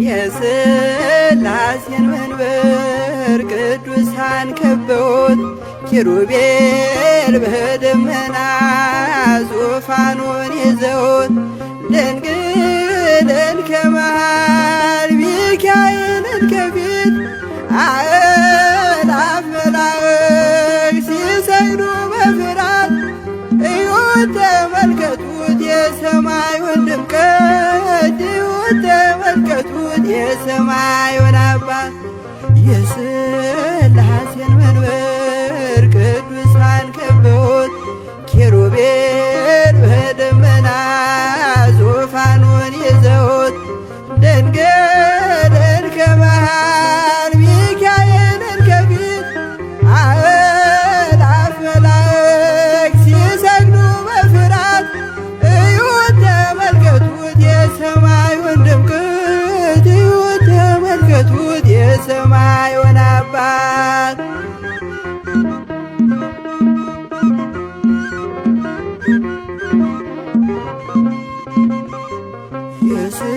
የሥላሴን መንበር ቅዱሳን ከበውት ኪሩቤል በደመና ዙፋኑን ይዘውት ድንግልን ከመሃል ሚካኤልን ከፊት አእላፍ መላእክት ሲሰግዱ በፍርሃት እዩት ተመልከቱት የሰማዩን ድምቀት እዩት ተመልከቱት የሰማዩን አባት የሥላሴን መንበር ቅዱሳን ከበውት ኪሩቤል በደመና ዙፋኑን ይዘውት ድንግልን ከመሃል ሚካኤልን ከፊት አእላፍ መላእክት ሲሰግዱ በፍርሃት እዩት ተመልከቱት የሰማዩን ድምቀት እዩት ተመልከቱት የሰማዩን አባት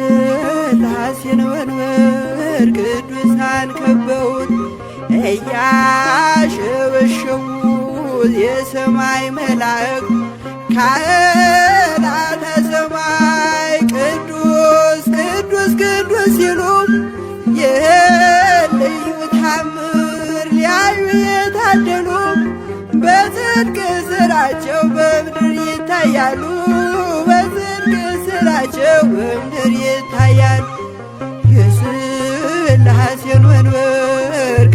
የሥላሴን መንበር ቅዱሳን ከበውት እያሸበሸቡት የሰማይ መላእክት ካህናተ ሰማይ ቅዱስ ቅዱስ ቅዱስ ሲሉ ይህን ልዩ ታምር ሊያዩ የታደሉ በጽድቅ ሥራቸው በምድር ይታያሉ በጽድቅ ሥራቸው በምድር ይታያሉ። የሥላሴን መንበር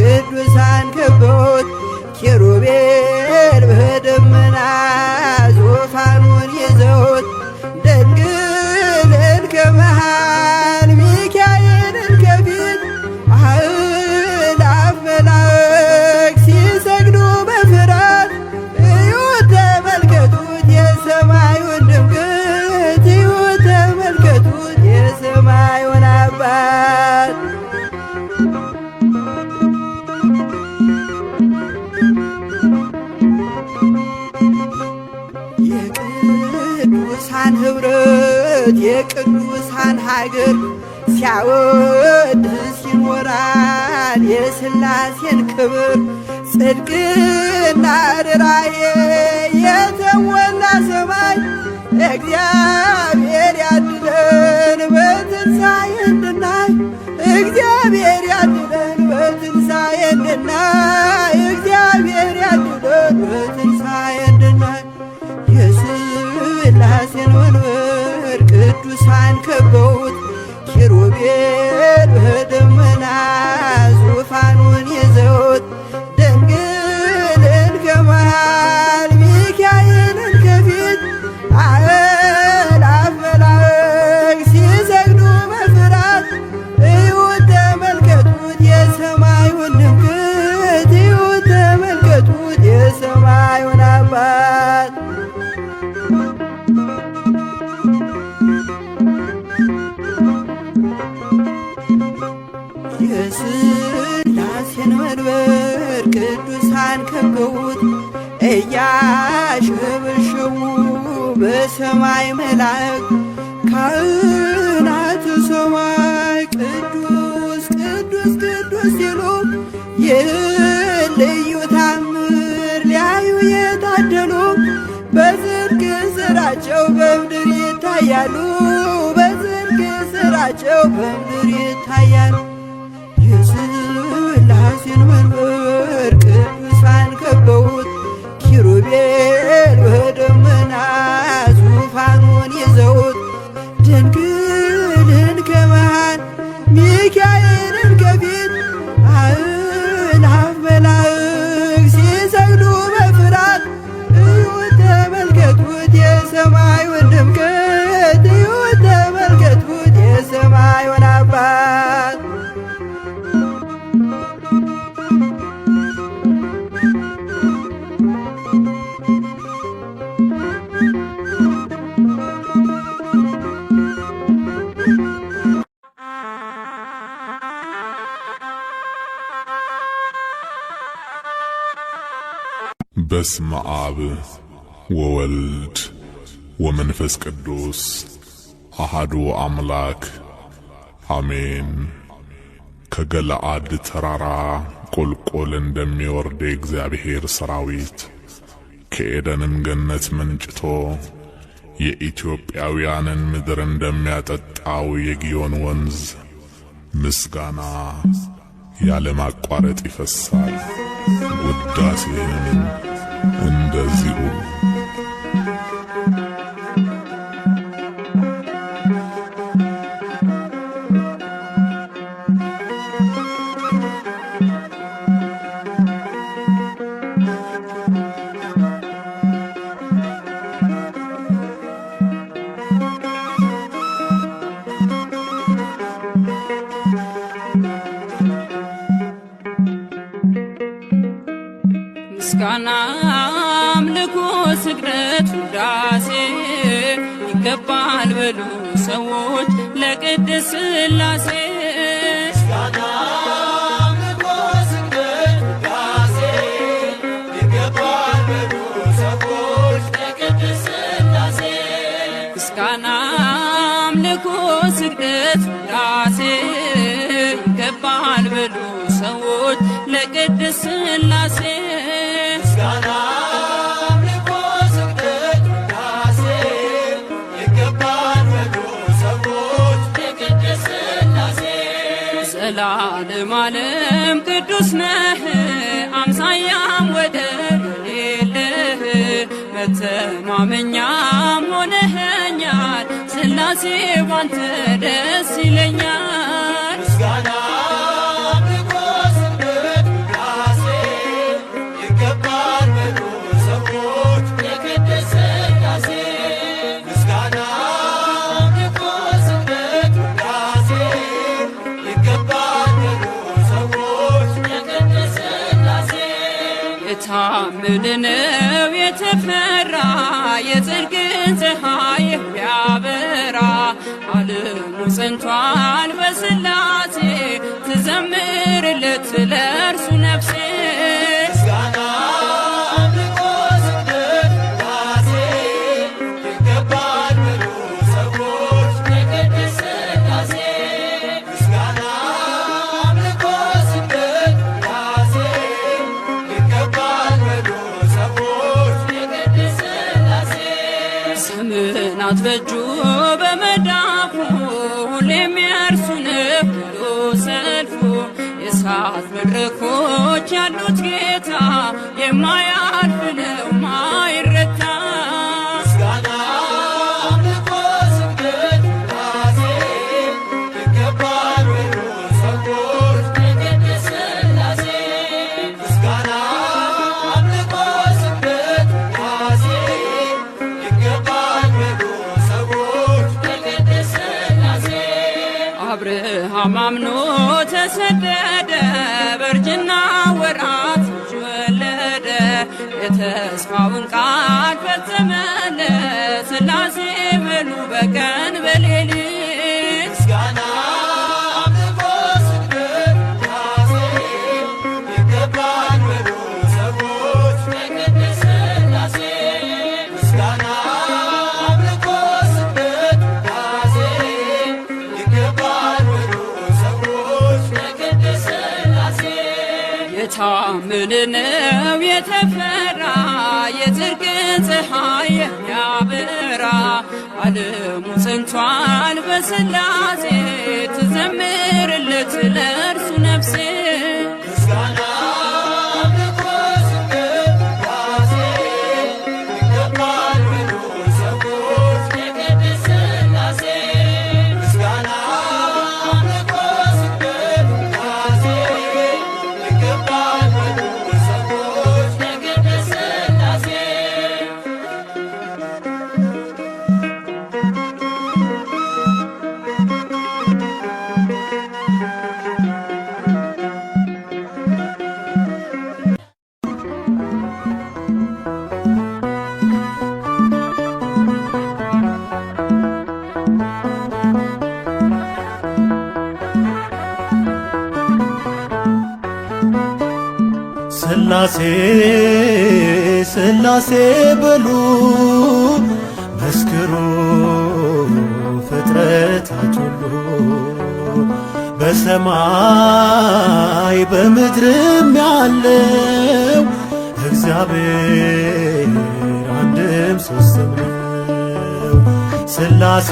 ቅዱሳን ከበውት ኪሩቤል በደመና ዙፋኑን ይዘውት ድንግልን ከመሃል ሚካኤልን ከፊት አእላፍ መላእክት ሲሰግዱ በፍርሃት እዩት ተመልከቱት የሰማዩን ድምቀት እዩት ተመልከቱት የሰማዩን አባት የቅዱሳን ኅብረት የቅዱሳን ሀገር ሲያወድስ ይኖራል የሥላሴን ክብር ጽድቅና ርራዬ የተሞላ ሰማይ እግዚአብሔር ያድለን በትንሣኤ እንድናይ እግዚአብሔር ያድለን በትንሣኤ እንድናይ እግዚአብሔር ያድለን በትንሣኤ እንድናይ የሥላሴን መንበር ቅዱሳን ከበውት ኪሩቤል በደመና ዙፋኑን ይዘውት ድንግልን ከመሃል ሚካኤልን ከፊት አእላፍ መላእክት ሲሰግዱ በፍርሃት እዩት ተመልከቱት የሰማዩን ድምቀት እዩት ተመልከቱት የሰማዩን አባት የሥላሴን መንበር ቅዱሳን ከበውት እያሸበሸቡ በሰማይ መላእክት ካህናተ ሰማይ ቅዱስ ቅዱስ ቅዱስ ሲሉ ይህን ልዩ ታምር ሊያዩ የታደሉ በጽድቅ ሥራቸው በምድር ይታያሉ በጽድቅ ሥራቸው በምድር ይታያሉ። የሥላሴን መንበር ቅዱሳን ከበውት ኪሩቤል በደመና ዙፋኑን ይዘውት ድንግልን ከመሃል ሚካኤልን ከፊት አእላፍ መላእክት ሲሰግዱ በፍርሃት እዩት ተመልከቱት የሰማዩን ድምቀት እዩት ተመልከቱት የሰማዩን አባት በስመ አብ ወወልድ ወመንፈስ ቅዱስ አሐዱ አምላክ አሜን። ከገለአድ ተራራ ቁልቁል እንደሚወርድ የእግዚአብሔር ሰራዊት ከኤደንም ገነት መንጭቶ የኢትዮጵያውያንን ምድር እንደሚያጠጣው የጊዮን ወንዝ ምስጋና ያለማቋረጥ ይፈሳል፣ ውዳሴንም እንደዚሁ። ምስጋና አምልኮ ስግደት ውዳሴ ይገባል በሉ ሰዎች ለቅድስት ሥላሴ። ምስጋና አምልኮ ስግደት ውዳሴ ይገባል በሉ ሰዎች ለቅድስት ሥላሴ። ምስጋና አምልኮ ስግደት ውዳሴ ይገባል በሉ ሰዎች ለቅድስት ሥላሴ። ምስጋና አምልኮ ስግደት ውዳሴ ይገባል በሉ ሰዎች ለቅድስት ሥላሴ። ዘላለም ዓለም ቅዱስ ነህ አምሳያም ወደር የሌለህ መተማመኛም ሆነኸኛል ሥላሴ ባንተ ደስ ይለኛል። ምስጋና የታመንነው የተፈራ የጽድቅን ፀሐይ የሚያበራ ዓለሙ ጸንቷል በሥላሴ ትዘምርለት ለእርሱ ነፍሴ። ምስጋና አምልኮ ስግደት ውዳሴ ይገባል በሉ ሰዎች ለቅድስት ሥላሴ። ምስጋና አምልኮ ስግደት ውዳሴ ይገባል በሉ ሰዎች ለቅድስት ሥላሴ። ዘመናት በእጁ በመዳፉ ሁሌም የእርሱ ነው ሁሉ ሰልፉ የእሳት መድረኮች ያሉት ጌታ የማያልፍ ነው ማይረታ። ምስጋና አምልኮ ስግደት ውዳሴ ይገባል በሉ ሰዎች ለቅድስት ሥላሴ። ምስጋና አምልኮ ስግደት ውዳሴ ይገባል በሉ ሰዎች ለቅድስት ሥላሴ። አብርሃም አምኖ ተሰደደ በእርጅና ወራት ልጅ ወለደ የተስፋውን ቃል ፈጸመለት ሥላሴ በሉ በቀን በሌሊት። ምስጋና አምልኮ ስግደት ውዳሴ ይገባል በሉ ሰዎች ለቅድስት ሥላሴ። ምስጋና አምልኮ ስግደት ውዳሴ ይገባል በሉ ሰዎች ለቅድስት ሥላሴ። የታመንነው የተፈራ የጽድቅን ፀሐይ የሚያበራ ዓለሙ ጸንቷል በሥላሴ ትዘምርለት ለእርሱ ነፍሴ። ምስጋና አምልኮ ስግደት ውዳሴ ይገባል በሉ ሰዎች ለቅድስት ሥላሴ። ምስጋና አምልኮ ስግደት ውዳሴ ይገባል በሉ ሰዎች ለቅድስት ሥላሴ። ሥላሴ ሥላሴ በሉ መስክሩ ፍትሐ ፍጥረታት ሁሉ በሰማይ በምድርም ያለው እግዚአብሔር አንድም ሦስትም ነው። ሥላሴ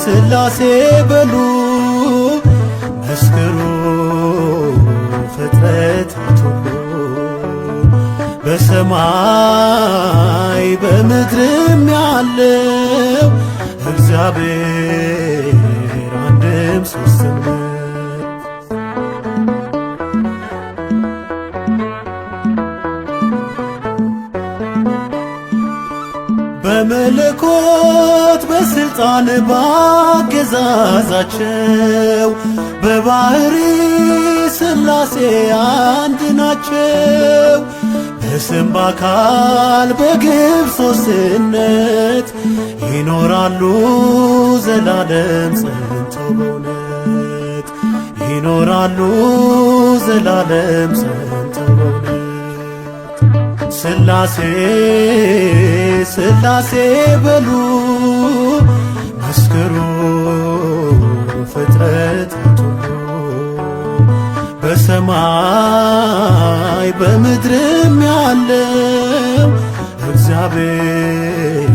ሥላሴ በሉ መስክሩ ፍጥረታት ሁሉ በሰማይ በምድርም ያለው እግዚአብሔር አንድም ሦስትም ነው። በመለኮት በሥልጣን ባገዛዛቸው በባሕሪ ሥላሴ አንድ ናቸው። በስም በአካል በግብ ሦስትነት ይኖራሉ ዘላለም ጸንተው በእውነት ይኖራሉ ዘላለም ጸንተው በእውነት ሥላሴ ሥላሴ በሉ መስክሩ ፍጥረታት ሁሉ በሰማይ በምድርም ያለው እግዚአብሔር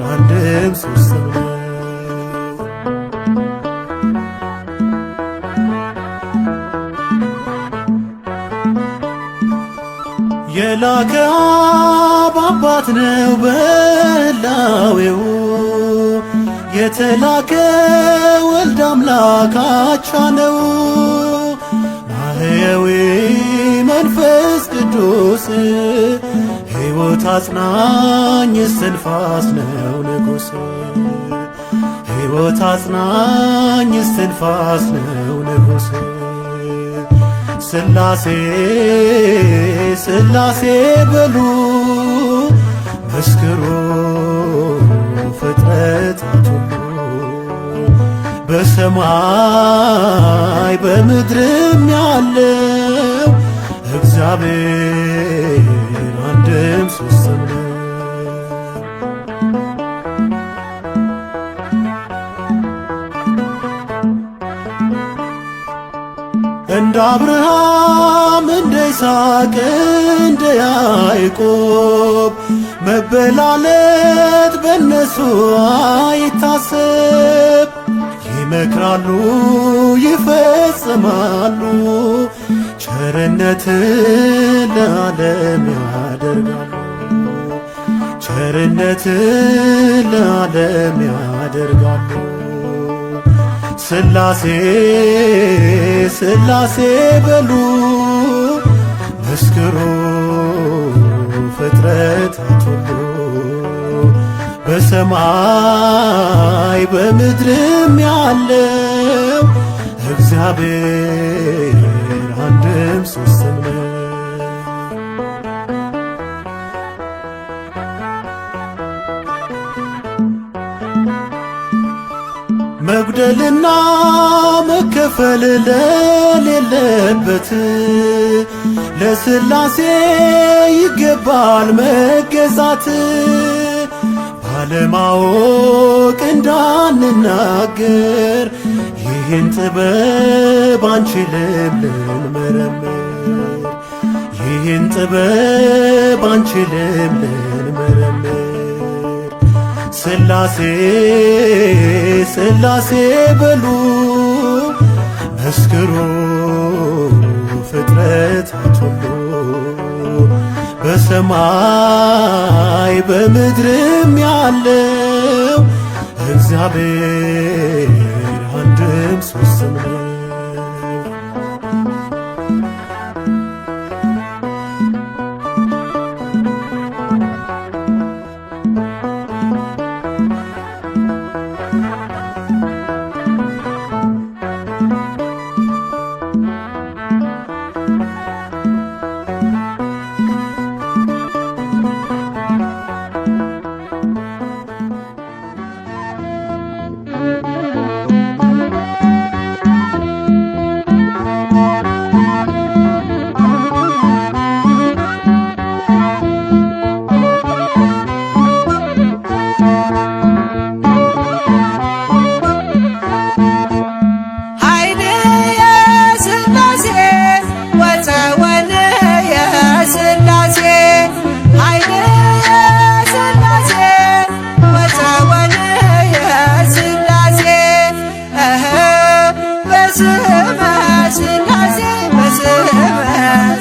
አንድም ሦስትም ነው። የላከ አብ አባት ነው በሕላዌው የተላከ ወልድ አምላክ አቻ ነው። ማሕየዊ መንፈስ ቅዱስ ሕይወት አጽናኝ እስትንፋስ ነው ንጉሥ ሕይወት አጽናኝ እስትንፋስ ነው ንጉሥ ሥላሴ ሥላሴ በሉ መስክሩ ፍጥረታት ሁሉ በሰማይ በምድርም ያለው እግዚአብሔር አንድም ሦስትም ነው። እንደ አብርሃም እንደ ይስሐቅ እንደ ያዕቆብ መበላለት በእነሱ አይታሰብ። ይመክራሉ ይፈጽማሉ ቸርነትን ለዓለም ያደርጋሉ ቸርነትን ለዓለም ያደርጋሉ። ሥላሴ ሥላሴ በሉ መስክሩ ፍጥረታት ሁሉ በሰማይ በምድርም ያለው እግዚአብሔር አንድም ሦስትም ነው። መጉደልና መከፈል ለሌለበት ለሥላሴ ይገባል መገዛት። ባለማወቅ እንዳንናገር ይህን ጥበብ አንችልም ልንመረምር ይህን ጥበብ አንችልም ልንመረምር ሥላሴ ሥላሴ በሉ መስክሩ ፍጥረታት ሁሉ በሰማይ በምድርም ያለው እግዚአብሔር አንድም ሦስትም ነው።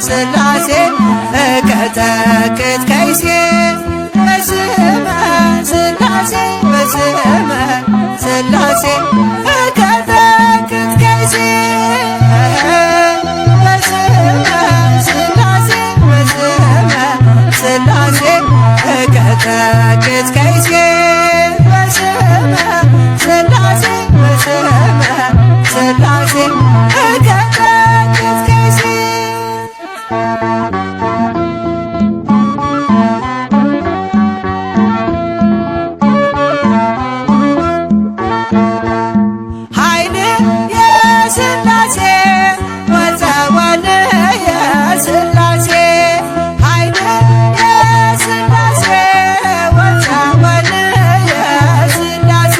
ሥላሴ እቀጠቅጥ ከይሴ በስመ ሥላሴ በስመ ሥላሴ እቀጠቅጥ ከይሴ በስመ ሥላሴ በስመ ሥላሴ እቀጠቅጥ ከይሴ በስመ ሥላሴ በስመ ሥላሴ እቀጠቅጥ ከይሴ ኃይል የሥላሴ ወፀወን የሥላሴ ኃይል የሥላሴ ወፀወን የሥላሴ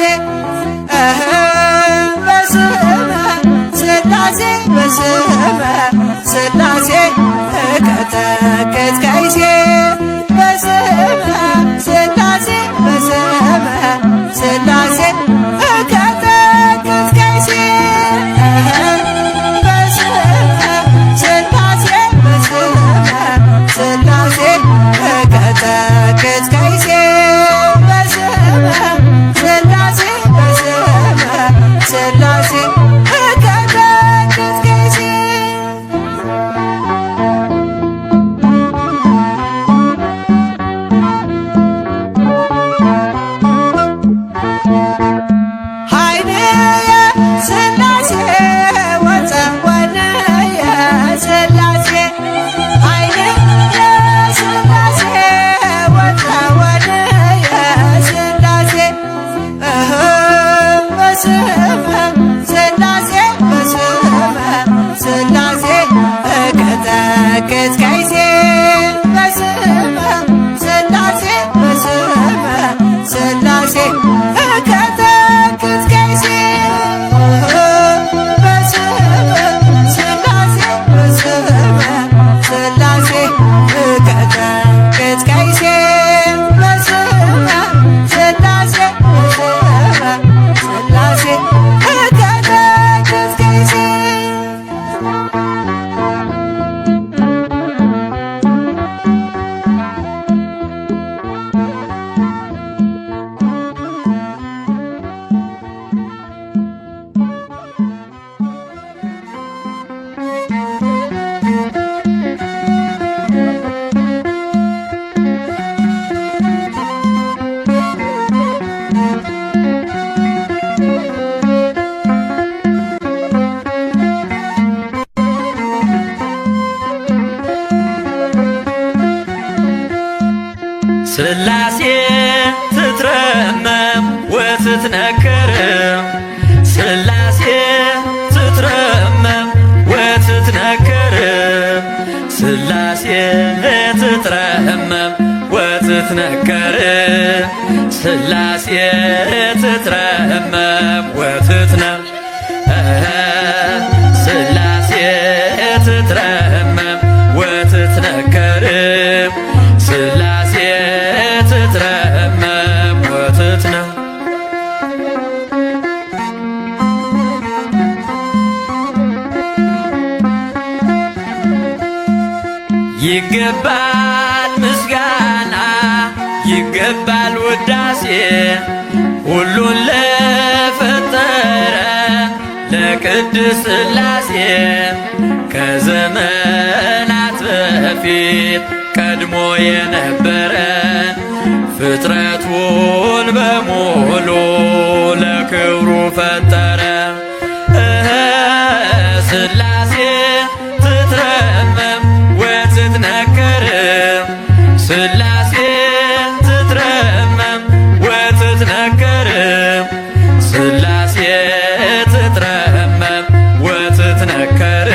በስመ ሥላሴ በስመ ሥላሴ እቀጠቅጥ ከይሴ በስመ ሥላሴ በስመ ሥላሴ እቀጠቅጥ ከይሴ በስመ ሥላሴ በስመ ሥላሴ እቀጠቅጥ ከይሴ በስመ ሥላሴ በስመ ሥላሴ እቀጠቅጥ ከይሴ ኃይል የሥላሴ ወፀወን የሥላሴ ኃይል የሥላሴ ወፀወን የሥላሴ በስመ ሥላሴ በስመ ሥላሴ እቀጠቅጥ ከይሴ በስመ ሥላሴ በስመ ሥላሴ እቀጠቅጥ ከይሴ በስመ ሥላሴ በስመ ሥላሴ እቀጠቅጥ ከይሴ በስመ ሥላሴ በስመ ሥላሴ እቀጠቅጥ ከይሴ ሥላሴ ትትረመም ወትትነከር ሥላሴ ትትረመም ወትትነከር ሥላሴ ትትረመም ወትትነከር ሥላሴ ትትረመም ወትትነከር ሥላሴ ትትረመም ወትትነከር ሥላሴ ትትረመም ወትትነከር ይገባል ምስጋና ይገባል ውዳሴ ሁሉን ለፈጠረ ለቅድስት ሥላሴ ከዘመናት በፊት ቀድሞ የነበረ ፍጥረቱን በሙሉ ለክብሩ ፈጠረ። ሥላሴ ትትረመም ወትትነከር ሥላሴ ትትረመም ወትትነከር ሥላሴ ትትረመም ወትትነከር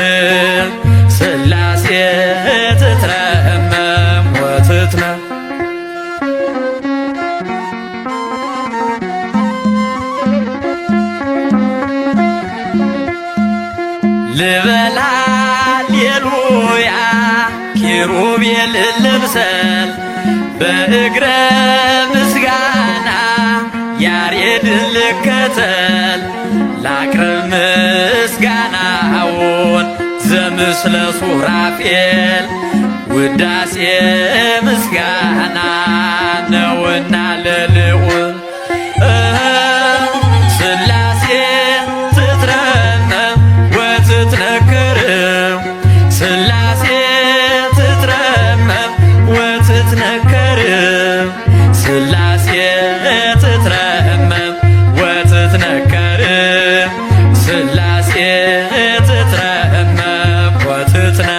ሥላሴ ትትረመም ወትትነከር ልበላ ሌሉያ ኪሩቤል ልምሰል በእግረ ምስጋና ያሬድን ልከተል ላቅርብ ምስጋናውን ዘምስለ ሱራፌል ውዳሴ ምስጋና ነውና ለልዑል ሥላሴ ትትረመም ወትትነክር ሥላሴ ትትረመም ወትትነክር ሥላሴ ትትረመም ወትትነክር ሥላሴ ትትረመም ወትትነ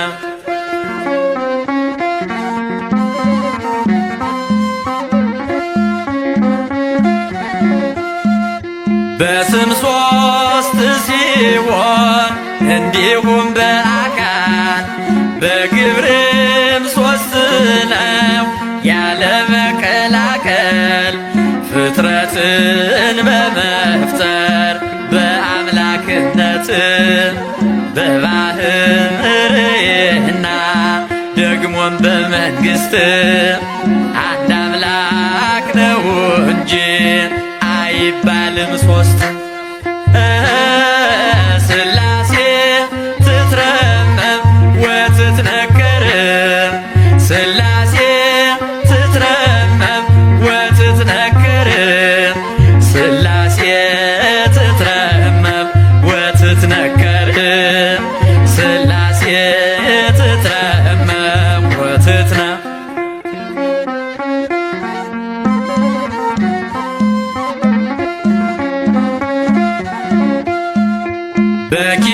በስም ሦስት ሲሆን እንዲሁም በአካል በግብርም ሦስት ነው ያለ መቀላቀል ፍጥረትን በመፍጠር በአምላክነት በባህርይና ደግሞም በመንግሥት አንድ አምላክ ነው እንጂ አይባልም ሦስት ሥላሴ ትትረመም ወትትነክር ሥላሴ ትትረመም ወትትነክር ሥላሴ ትትረመም ወትትነክር ሥላሴ ትትረመም ወትትነ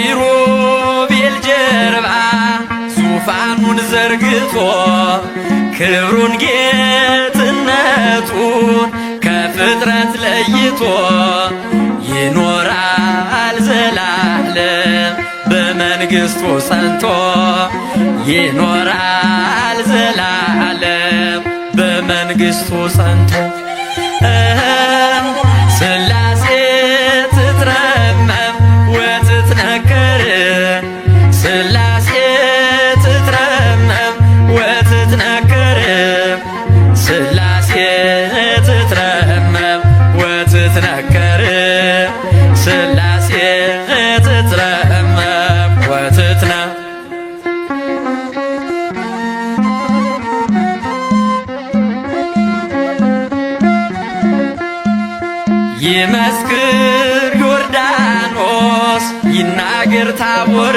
በኪሩቤል ጀርባ ዙፋኑን ዘርግቶ ክብሩን ጌትነቱን ከፍጥረት ለይቶ ይኖራል ዘላለም በመንግሥቱ ጸንቶ ይኖራል ዘላለም በመንግሥቱ ጸንቶ ሥላሴ ትትረመም ወትትነክር ሥላሴ ትትረመም ወትትነክር ሥላሴ ትትረመም ወትትነክር ሥላሴ ትትረመም ወትትነ ይመስክር ዮርዳኖስ ይናገር ታቦር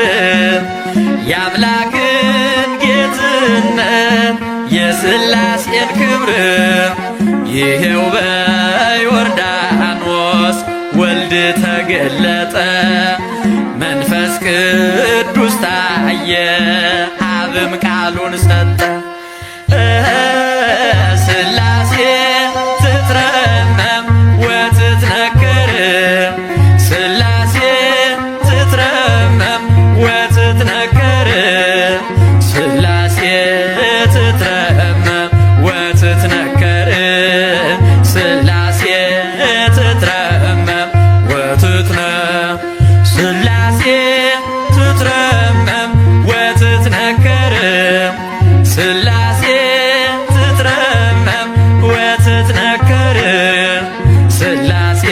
የአምላክን ጌትነት የሥላሴን ክብር ይሄው በዮርዳኖስ ወልድ ተገለጠ መንፈስ ቅዱስ ታየ አብም ቃሉን ሰጠ ሥላሴ ትትረመም ወትትነክር ሥላሴ ትትረመም ወትትነክር ሥላሴ ትትረመም ወትትነክር ሥላሴ ትትረመም ወትትነ ሥላሴ ትትረመም ወትትነክር ሥላሴ ትትረመም ወትትነክር ሥላሴ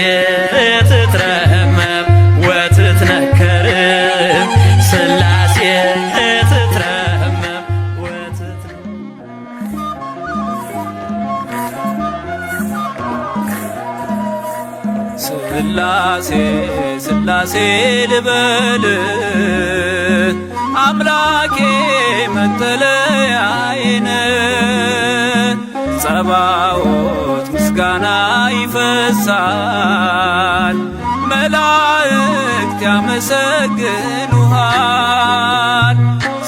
ትትረመም ወትትነክር ሥላሴ ትትረመም ወትትነ ሥላሴ ሥላሴ ልበል አምላኬ መጠለያዬን ጸባዖት ምስጋና ይፈሳል መላእክት ያመሰግኑሃል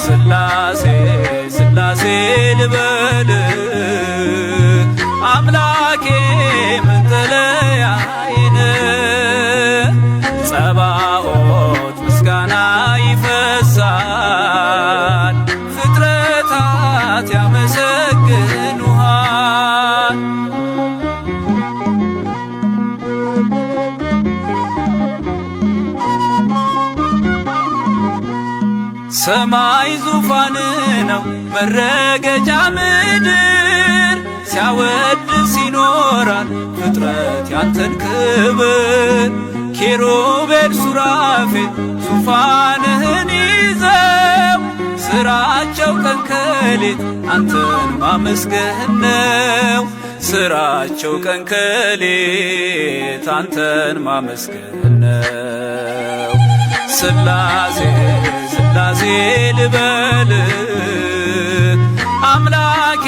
ሥላሴ ሥላሴ ልበል አምላኬ መጠለያዬን ጸባዖት ምስጋና ይፈሳል ፍጥረታት ያመሰግኑሃል ሰማይ ዙፋን ነው መረገጫ ምድር ሲያወድስ ይኖራል ፍጥረት ያንተን ክብር ኪሩቤል ሱራፌል ዙፋንህን ይዘው ስራቸው ቀን ከሌት አንተን ማመስገን ነው። ስራቸው ቀን ከሌት አንተን ማመስገን ነው። ስላሴ ስላሴ ልበል አምላኬ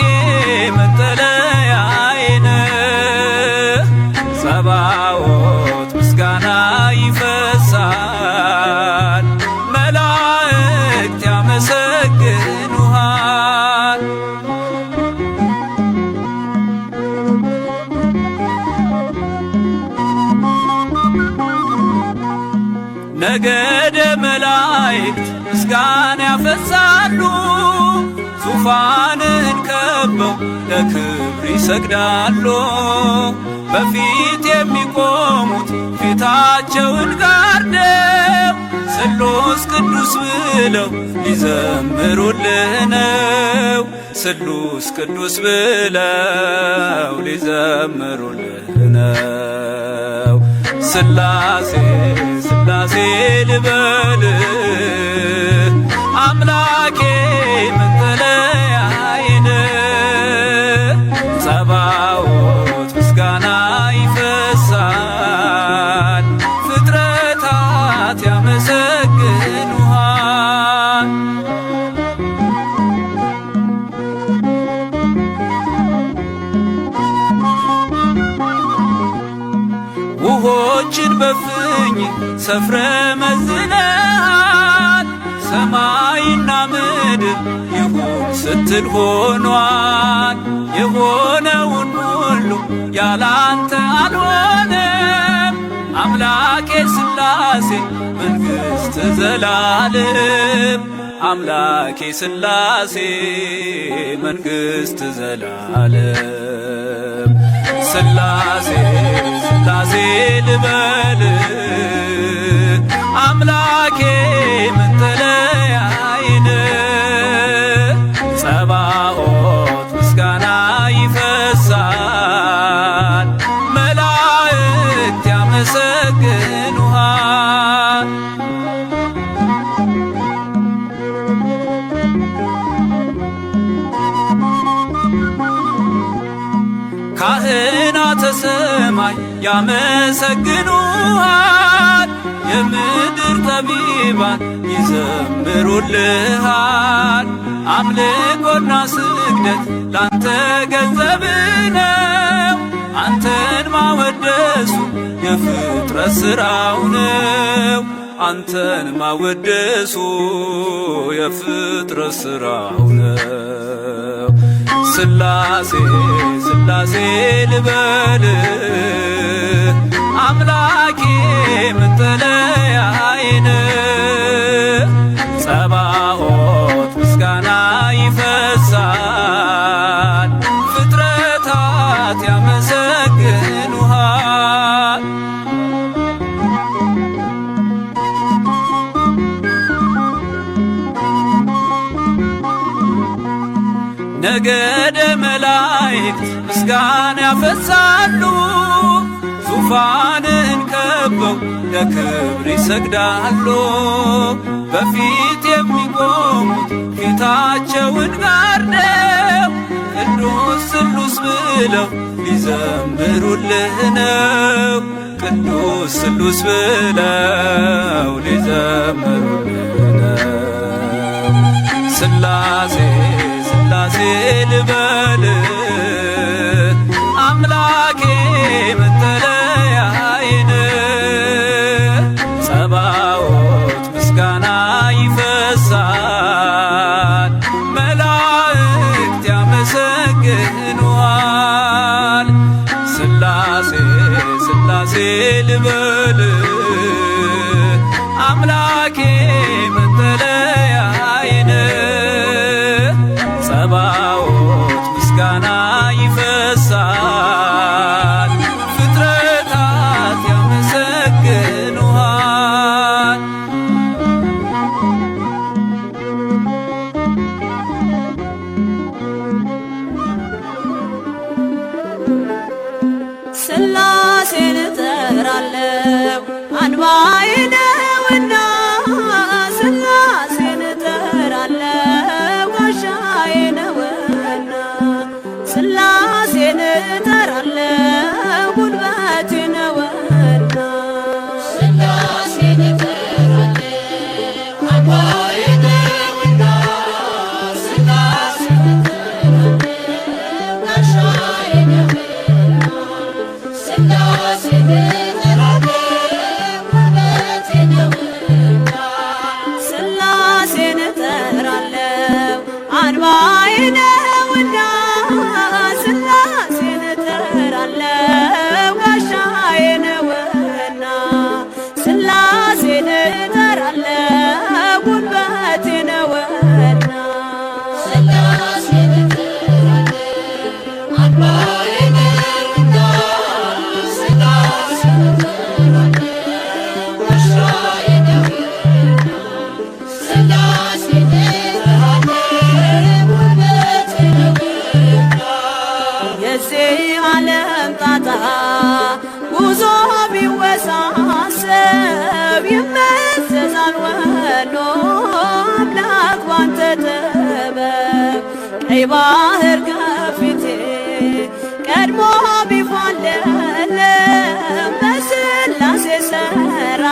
መጠለያዬ ነህ። ጸባዖት ምስጋና ይፈሳል፣ መላእክት ያመሰግኑሃል። ነገደ መላእክት ምስጋና ያፈሳሉ፣ ዙፋንህን ከበው ለክብር ይሰግዳሉ። በፊት የሚቆሙት ፊታቸውን ጋርደው ስሉስ ቅዱስ ብለው ሊዘምሩልህ ነው። ስሉስ ቅዱስ ብለው ሊዘምሩልህ ነው። ስላሴ ስላሴ ልበል አምላኬ መጠለያዬ ነህ። ጸባዖት ምስጋና ይፈሳል፣ ፍጥረታት ያመሰግኑሃል። ውሆችን በፍኝ ሰፍረ መዝነሃል፣ ሰማይና ምድር ይሁን ስትል ሆኗል። የሆነውን ሁሉ ያላንተ አልሆነም። አምላኬ ስላሴ መንግሥት ዘላለም፣ አምላኬ ስላሴ መንግሥት ዘላለም። ስላሴ ስላሴ ልበል አምላኬ መጠለያዬ ነህ። ጸባዖት ምስጋና ይፈሳል፣ መላእክት ያመሰግኑሃል። ካህናተ ሰማይ ያመሰግኑሃል፣ የምድር ጠቢባን ይዘምሩልሃል። አምልኮና ስግደት ላንተ ገንዘብ ነው፣ አንተን ማወደሱ የፍጥረት ሥራው ነው። አንተን ማወደሱ የፍጥረት ሥራው ነው። ስላሴ ስላሴ ልበል አምላኬ መጠለያዬ ነህ። ጸባዖት ምስጋና ይፈሳል፣ ፍጥረታት ያመሰግኑሃል። ነገደ መላእክት ምስጋና ያፈሳሉ፣ ዙፋንህን ከበው ለክብር ይሰግዳሉ። በፊት የሚቆሙት ፊታቸውን ጋርደው ቅዱስ ስሉስ ብለው ሊዘምሩልህ ነው። ቅዱስ ስሉስ ብለው ሊዘምሩልህ ነው። ስላሴ ስላሴ ልበል አምላኬ መጠለያዬ ነህ። ጸባዖት ምስጋና ይፈሳል፣ መላእክት ያመሰግኑሃል። ስላሴ ስላሴ ልበል አምላኬ መጠለያዬ ነህ። ጸባዖት ምስጋና ጋሻዬ ነውና ሥላሴን እጠራለሁ ጉልበቴ ነውና ሥላሴን እጠራለሁ አምባዬ ነውና ሥላሴን እጠራለሁ ጋሻዬ ነውና ሥላሴን እጠራለሁ ጉልበቴ ነውና ሥላሴን እጠራለሁ አንባዬ ነውና ሥላሴን እጠራለሁ ጋሻዬ ነውና ሥላሴን እጠራለሁ ጉልበቴ ነውና ሥላሴን እጠራለሁ አምባዬ ነውና ሥላሴን እጠራለሁ ጋሻዬ ነውና ሥላሴን እጠራለሁ ጉልበቴ ነውና የዚህ ዓለም ጣጣ ጉዞ ቢወሳሰብ ይመዘዛል ወሎ አምላክ ባንተ ጥበብ ቀይ ባህር ከፊቴ ቀድሞ ቢፋለል በሥላሴ ሥራ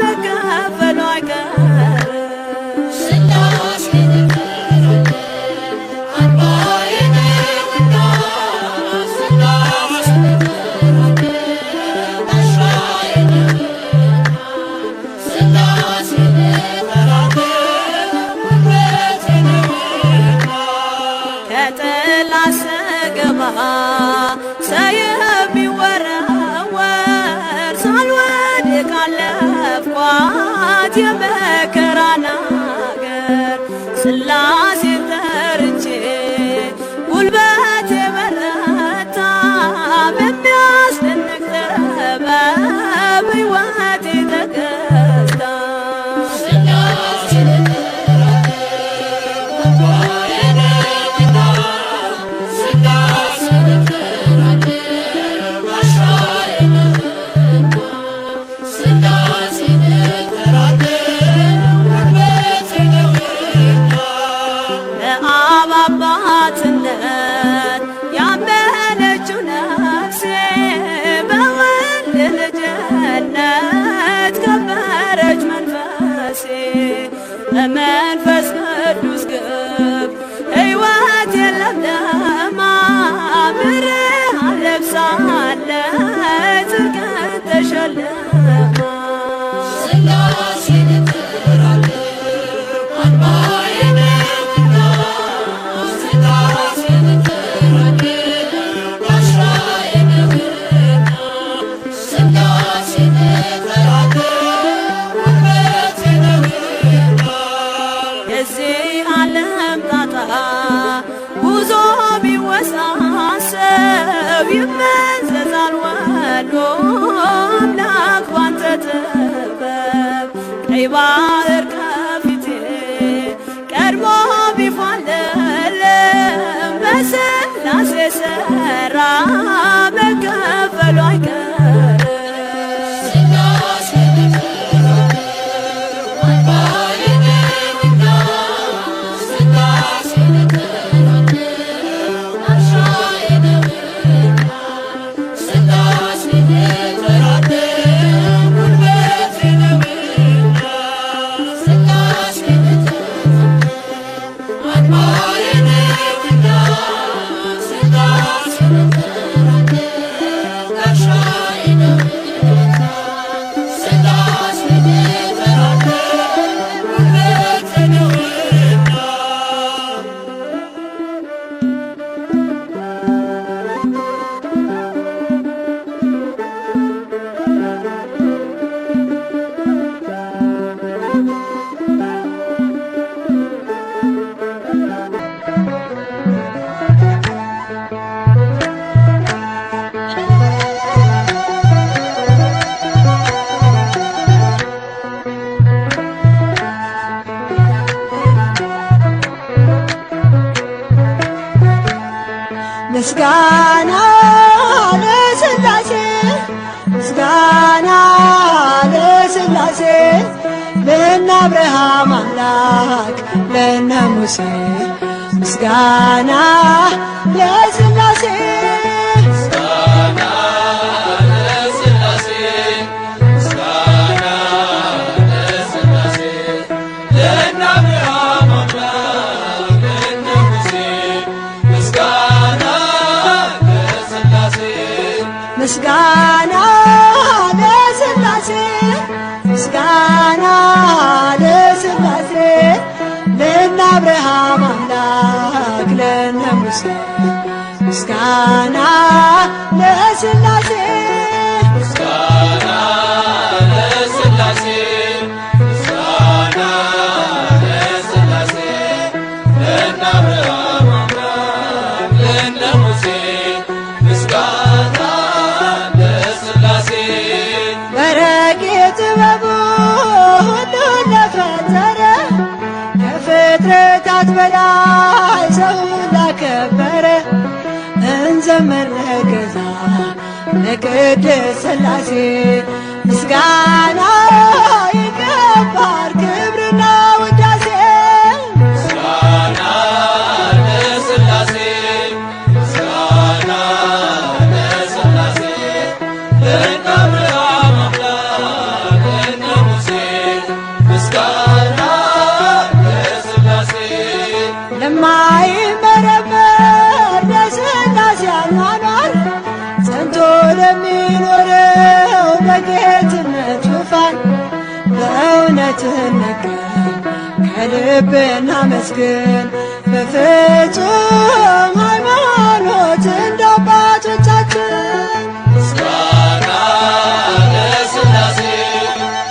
መከፈሉ አይቀርም። ሥላሴን እጠራለሁ አምባዬ ነውና ሥላሴን እጠራለሁ ጋሻዬ ነውና ሥላሴን እጠራለሁ ጉልበቴ ነውና ከጥላ ስገባ ሰይፍ ቢወረወር ሳልወድቅ አለፍኳት የመከራን አገር ሥላሴን ጠርቼ ጉልበቴ በረታ በሚያስደንቅ ጥበብ ሕይወቴ ተገዝታ ሥላሴን እጠራለሁ አምባዬ ነውና ሥላሴን እጠራለሁ ጋሻዬ ነውና ሥላሴን እጠራለሁ ጉልበቴ ነውና በአብ አባትነት ያመነችው ነፍሴ በወልድ ልጅነት ከበረች መንፈሴ በመንፈስ ቅዱስ ግብ ሕይወት የለምለማ ብርሃን ለብሳለች ጽድቅን ተሸልማ ሥላሴን እጠራለሁ አምባዬ ነውና ሥላሴን እጠራለሁ ጋሻዬ ነውና ሥላሴን እጠራለሁ ጉልበቴ ነውና የዚህ ዓለም ጣጣ ጉዞ ቢወሳሰብ ይመዘዛል ወሎ አምላክ ባንተ ጥበብ ቀይ ባህር ከፊቴ ቀድሞ ቢፋለል በሥላሴ ሥራ መከፈሉ አይቀርም። ሥላሴን እጠራለሁ አምባዬ ነውና ሥላሴን እጠራለሁ ጋሻዬ ነውና ሥላሴን እጠራለሁ ጉልበቴ ነውና ሥላሴን እጠራለሁ አምባዬ ነውና ሥላሴን እጠራለሁ ጋሻዬ ነውና ሥላሴን እጠራለሁ ጉልበቴ ነውና ምስጋና ለሥላሴ ምስጋና ለሥላሴ ለነ አብርሃም አምላክ ለነ ሙሴ ምስጋና ለሥላሴ ምስጋና ለሥላሴ ምስጋና ለሥላሴ ለነ አብርሃም አምላክ ለነ ሙሴ ምስጋና ለሥላሴ ምስጋና ለሥላሴ ምስጋና ለሥላሴ ለነ አብርሃም አምላክ ለነ ሙሴ ምስጋና ለሥላሴ በረቂቅ ጥበቡ ሁሉን ለፈጠረ ከፍጥረታት በላይ ሰውን ላከበረ እንዘምር ለገዛ ለቅድስት ሥላሴ ምስጋና ይገባል ክብርና ውዳሴ ምስጋና ለሥላሴ ምስጋና ለሥላሴ ለነ አብርሃም አምላክ ለነ ሙሴ ምስጋና ለሥላሴ ለማይመረመር ለሥላሴ አኗኗር ጸንቶ ለሚኖረው በጌትነት ዙፋን በእውነት እንገኝ ከልብ እናመስግን በፍጹም ሃይማኖት እንደ አባቶቻችን ምስጋና ለሥላሴ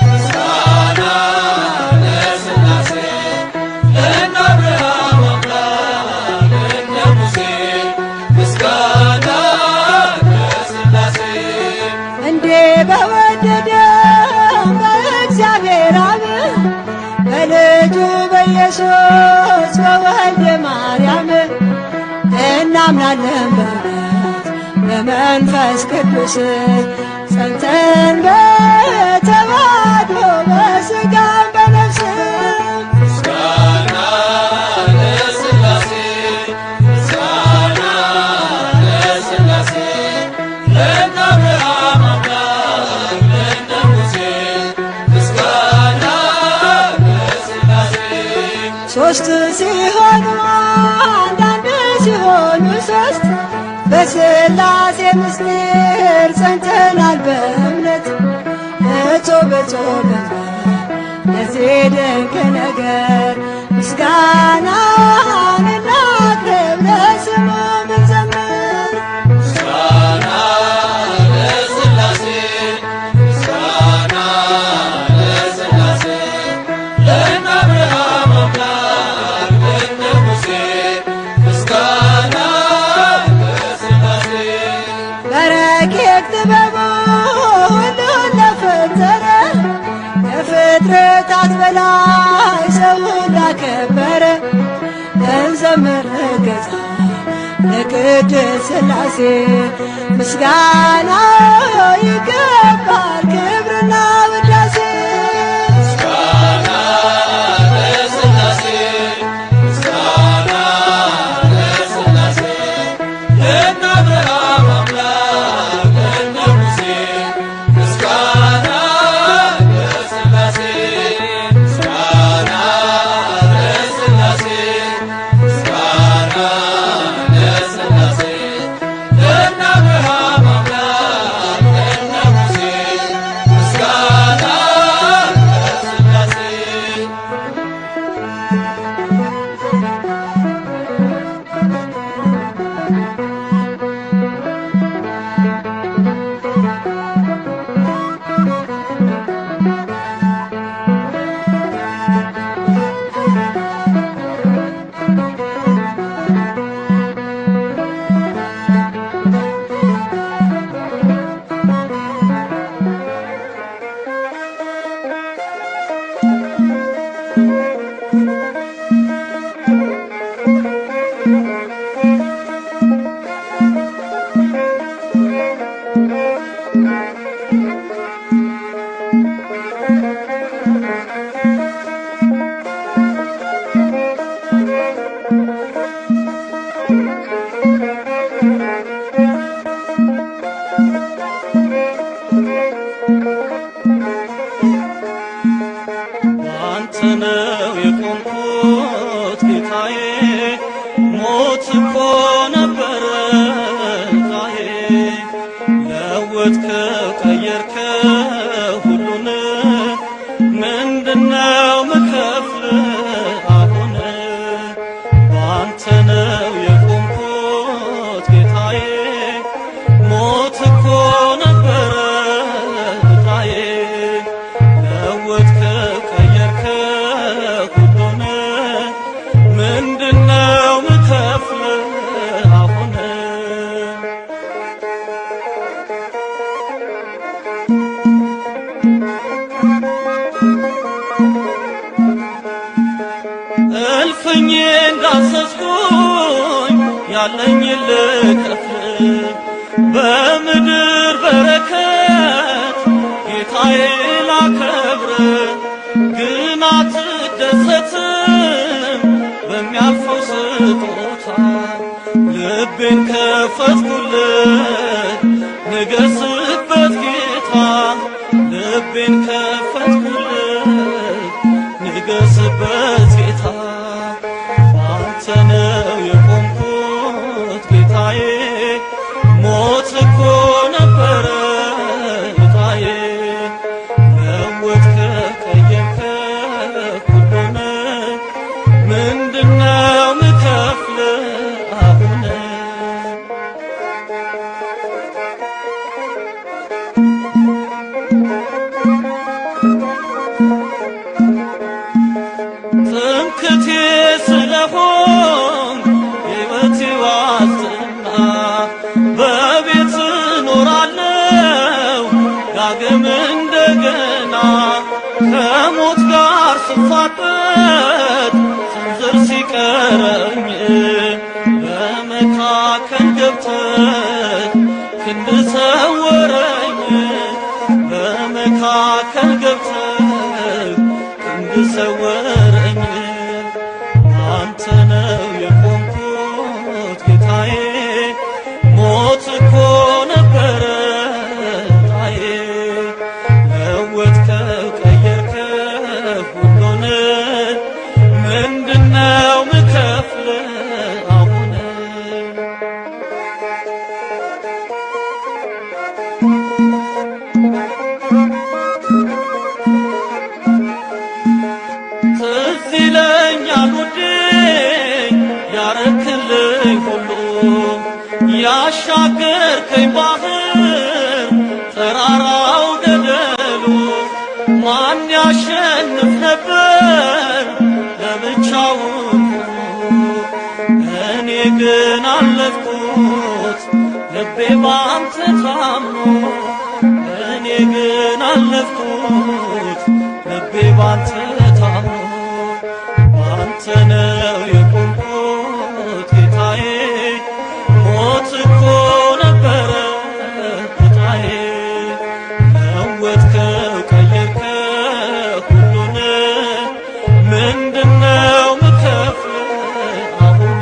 ምስጋና ለሥላሴ ለነ አብርሃም አምላክ ለነ ሙሴ ምስጋና ለሥላሴ እንዴ በወደደ በእግዚአብሔር አብ በልጁ በኢየሱስ በወልደ ማርያም እናምናለን በእውነት በመንፈስ ቅዱስ ጸንተን በተዋሕዶ በሥጋም በነፍስም ምስጋና ለሥላሴ ምስጋና ለሥላሴ ለነ አብርሃም አምላክ ለነ ሙሴ ምስጋና ለሥላሴ ሦስት ሲሆኑ አንዳንድ ሲሆኑ ሦስት በሥላሴ ምስጢር ጸንተናል በእምነት እጾም እጾም ለዚህ ድንቅ ነገር ምስጋናን እናቅርብ ለስሙ እንዘምር ምስጋና ለሥላሴ ምስጋና ለሥላሴ ለነ አብርሃም አምላክ ለነ ሙሴ ምስጋና ለሥላሴ በረቂቅ ጥበቡ ሁሉን ለፈጠረ ከፍጥረታት በላይ ሰውን ላከበረ እንዘምር ገዛ ለቅድስት ሥላሴ ምስጋና ይገባል ክብርና ውዳሴ ምስጋና ለሥላሴ ምስጋና ለሥላሴ ለነ አብርሃም አምላክ ለነ ሙሴ ምስጋና ለሥላሴ ምስጋና ለሥላሴ ምስጋና ለሥላሴ ለነ አብርሃም አምላክ ለነ ሙሴ ምስጋና ጌታዬ ሞት እኮ ነበረ ዕጣዬ ለወጥከው ቀየርከው ሁሉን ምንድነው ምከፍል አሁን ባንተ ነው የቆምኩት ጌታዬ ሞት እኮ ነበረ ዕጣዬ ለወጥከው ቀየርከው ሁሉን ምንድነው ምከፍል አሁን እልፍኝ እንዳሰስኩኝ ያለኝ ልከፍል በምድር በረከት ጌታዬ ላከብር ግን አትደሰትም በሚያልፈው ስጦታ ልቤን ከፈትኩለት ንገስበት ጌታ ልቤን ከፈትኩለት ንገስበት ጌታ አንተ ነው የቆምኩት ጌታዬ ሞት እኮ ነበረ ዕጣዬ ለወጥከው ቀየርከው ሁሉን ምንድነው ምከፍል አሁን ትምክህቴ ስለሆንክ የሕይወቴ ዋስትና በቤት እኖራለሁ ዳግም እንደገና ከሞት ጋር ስፋጠጥ ስንዝር ሲቀረኝ በመካከል ገብተህ ክንድ ሰወረኝ በመካከል ገብተህ ክንድ ሰወረኝ አንተ ነው የቆምኩት ጌታዬ ሞት እኮ ነበረ ዕጣዬ ለወጥከው ቀየርከው ሁሉን ምንድነው ምከፍል አሁን ትዝ ይለኛል ውዴ ያረክልኝ ሁሉ ያሻገርከኝ ባህር ተራራው ገደሉ ማን ያሸንፍ ነበር ለብቻውን እኔ ግን አለፍኩት ልቤ ባንተ ታምኖ እኔ ግን አለፍኩት ልቤ ባንተ ታምኖ ባንተ ነው የቆምኩት ጌታዬ ሞት እኮ ነበረ ዕጣዬ ለወጥከው ቀየርከው ሁሉን ምንድነው ምከፍል አሁን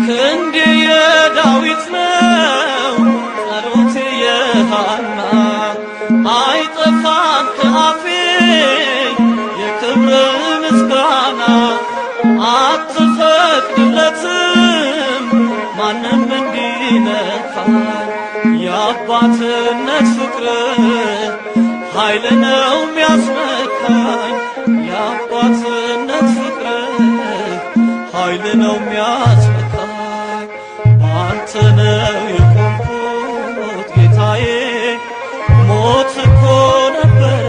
ክንዴ የዳዊት ነው ጸሎቴ የሃና አይጠፋም ከአፌ የክብር ምስጋና አትፈቅድለትም ማንም እንዲነካኝ የአባትነት ፍቅር ኃይል ነው ሚያስመካኝ የአባትነት ፍቅር ኃይል ነው ሚያስመካኝ ባንተ ነው የቆምኩት ጌታዬ ሞት እኮ ነበረ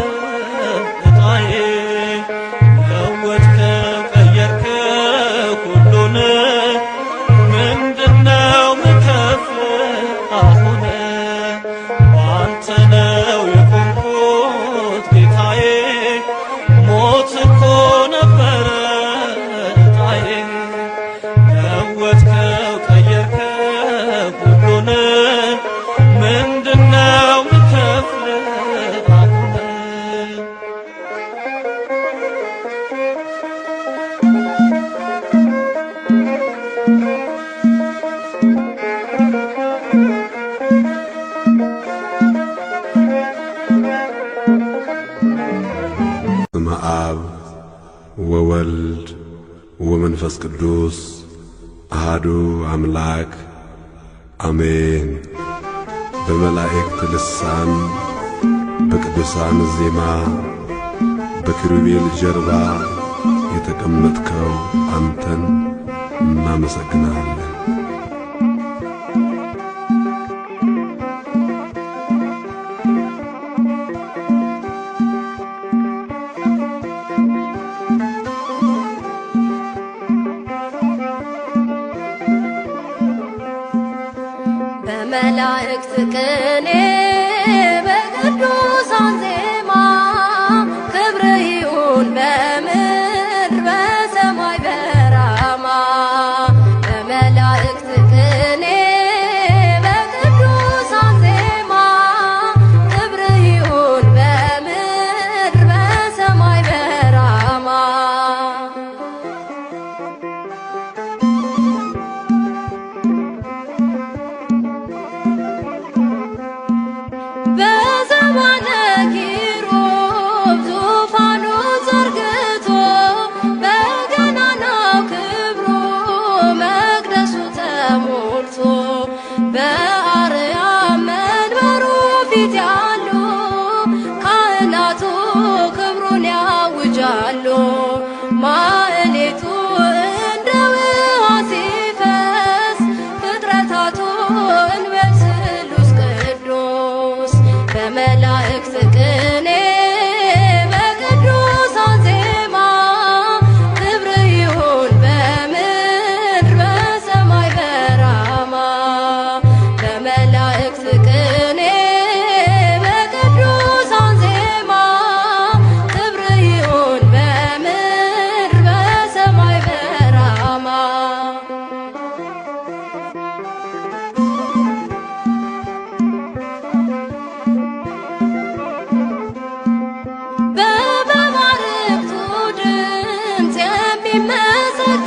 ዕጣዬ ለወጥከው ቀየርከው ሁሉን ምንድነው ምከፍል አሁን ባንተ ነው የቆምኩት ጌታዬ ሞት እኮ ነበረ ዕጣዬ ለወጥከው ቀየርከው ሁሉ ወወልድ ወመንፈስ ቅዱስ አሐዱ አምላክ አሜን። በመላእክት ልሳን በቅዱሳን ዜማ በኪሩቤል ጀርባ የተቀመጥከው አንተን እናመሰግናለን። በመላእክት ቅኔ በቅዱሳን ዜማ ክብር ይሁን በምድር በሰማይ በራማ። በመላእክት ቅኔ በቅዱሳን ዜማ ክብር ይሁን በምድር በሰማይ በራማ። በዘባነ ኪሩብ ዙፋኑ ዘርግቶ በገናናው ክብሩ መቅደሱ ተሞልቶ በአርያም መንበሩ ፊት ያሉ ካህናቱ ክብሩን ያውጃሉ። ማዕሌቱ እንደ ውሃ ሲፈስ ፍጥረታቱ እንበል ስሉስ ቅዱስ። በመላእክት ቅኔ በቅዱሳን ዜማ ክብር ይሁን በምድር በሰማይ በራማ። በመላእክት ቅኔ በቅዱሳን ዜማ ክብር ይሁን በምድር በሰማይ በራማ። በመባርክቱ ድምፅ የሚመሰገነው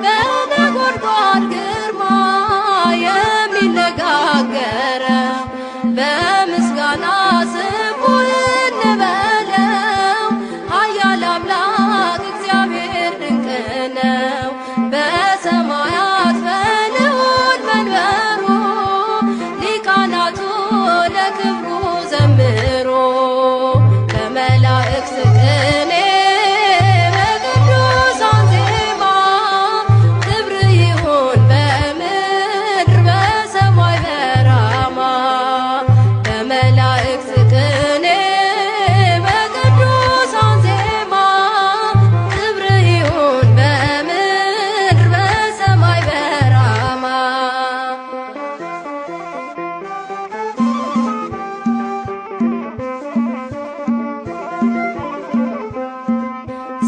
በነጎድጓድ ግርማ የሚነጋገረው በምስጋና ስሙ እንበለው። ኃያል አምላክ እግዚአብሔር ድንቅ ነው። በሰማያት በልዑል መንበሩ ሊቃናቱ ለክብሩ ዘምሩ። በመላእክት ቅኔ በቅዱሳን ዜማ ክብር ይሁን በምድር በሰማይ በራማ። በመላእክት ቅኔ በቅዱሳን ዜማ ክብር ይሁን በምድር በሰማይ በራማ።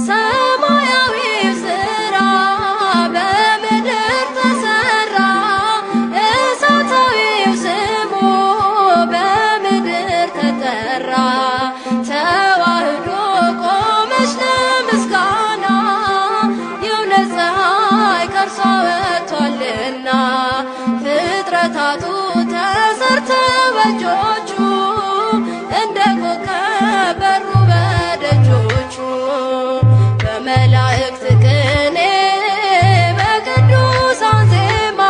ሰማያዊው ሥራ በምድር ተሠራ፣ እሳታዊው ስሙ በምድር ተጠራ። ተዋህዶ ቆመች ለምስጋና የእውነት ፀሐይ ከእርሷ ወጥቷልና። ፍጥረታቱ ተሰርተው በእጆቹ እንደ ኮከብ በሩ በደጆቹ። በመላእክት ቅኔ በቅዱሳን ዜማ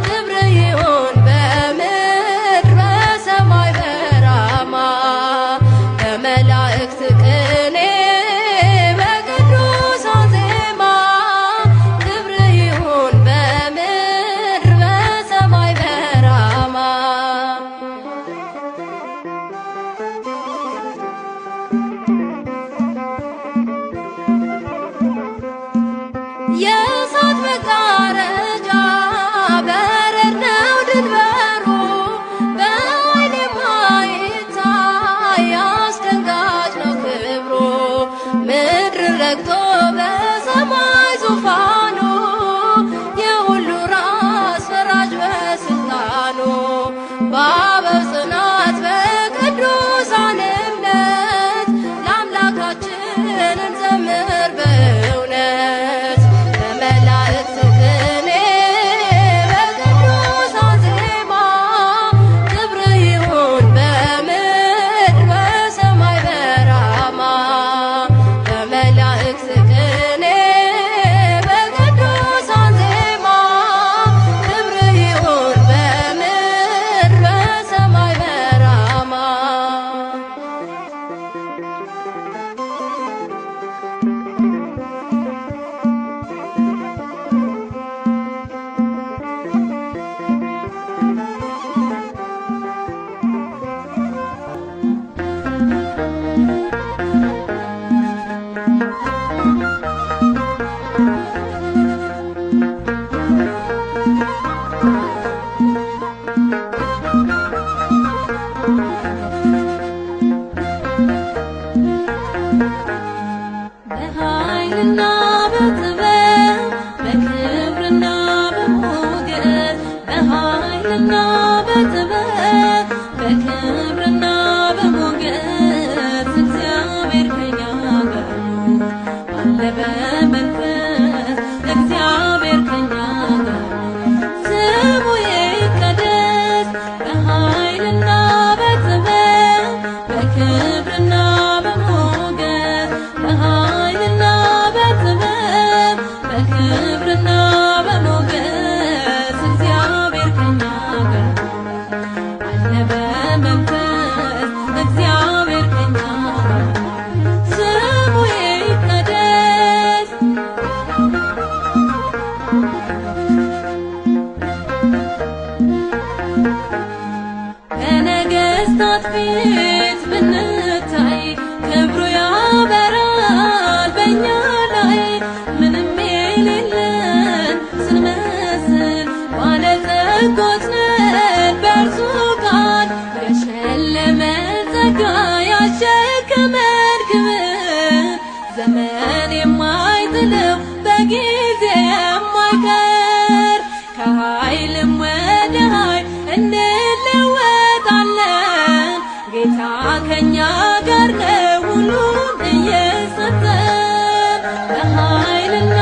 ክብር ይሁን በምድር በሰማይ በራማ። በመላእክት ቅኔ በቅዱሳን ዜማ ክብር ይሁን በምድር በሰማይ በራማ። በኃይልና በጥበብ በክብርና በሞገስ እግዚአብሔር ከኛ ጋር ነው አለ በመንፈስ እግዚአብሔር ከኛ ጋር ነው። ስሙ ይቀደስ በኃይልና በጥበብ በክብርና በሞገስ በኃይልና በጥበብ በክብርና በሞገስ እግዚአብሔር ከኛ ጋር አለ በመንፈስ እግዚአብሔር ከኛ ጋር ስሙ ይቀደስ። በነገሥታት ፊት ብንታይ ክብሩ ያበራል በእኛ ላይ ምንም የሌለን ስንመስል ባለጸጎች ነን በእርሱ ቃል የሸለመን ጸጋ ያሸከመን ክብር ዘመን የማይጥለው በጊዜ የማይቀር ከኃይልም ወደ ኃይል እንለወጣለን ጌታ ከኛ ጋር ነው ሁሉን እየሰጠን በኃይልና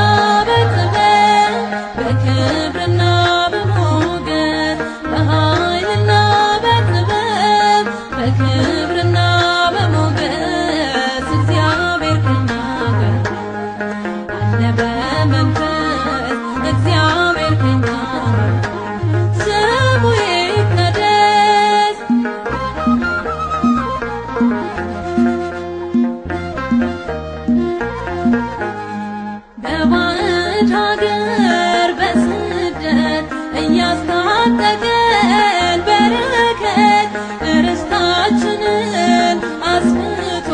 በጥበብ በክብርና በሞገስ በኃይልና በጥበብ በክብርና በሞገስ እግዚአብሔር ከኛ ጋር አለ በመንፈስ እግዚአብሔር ከኛ ጋር ስሙ ይቀደስ። በባዕድ ሀገር በስደት እያስታጠቀን በረከት ርስታችንን አስፍቶ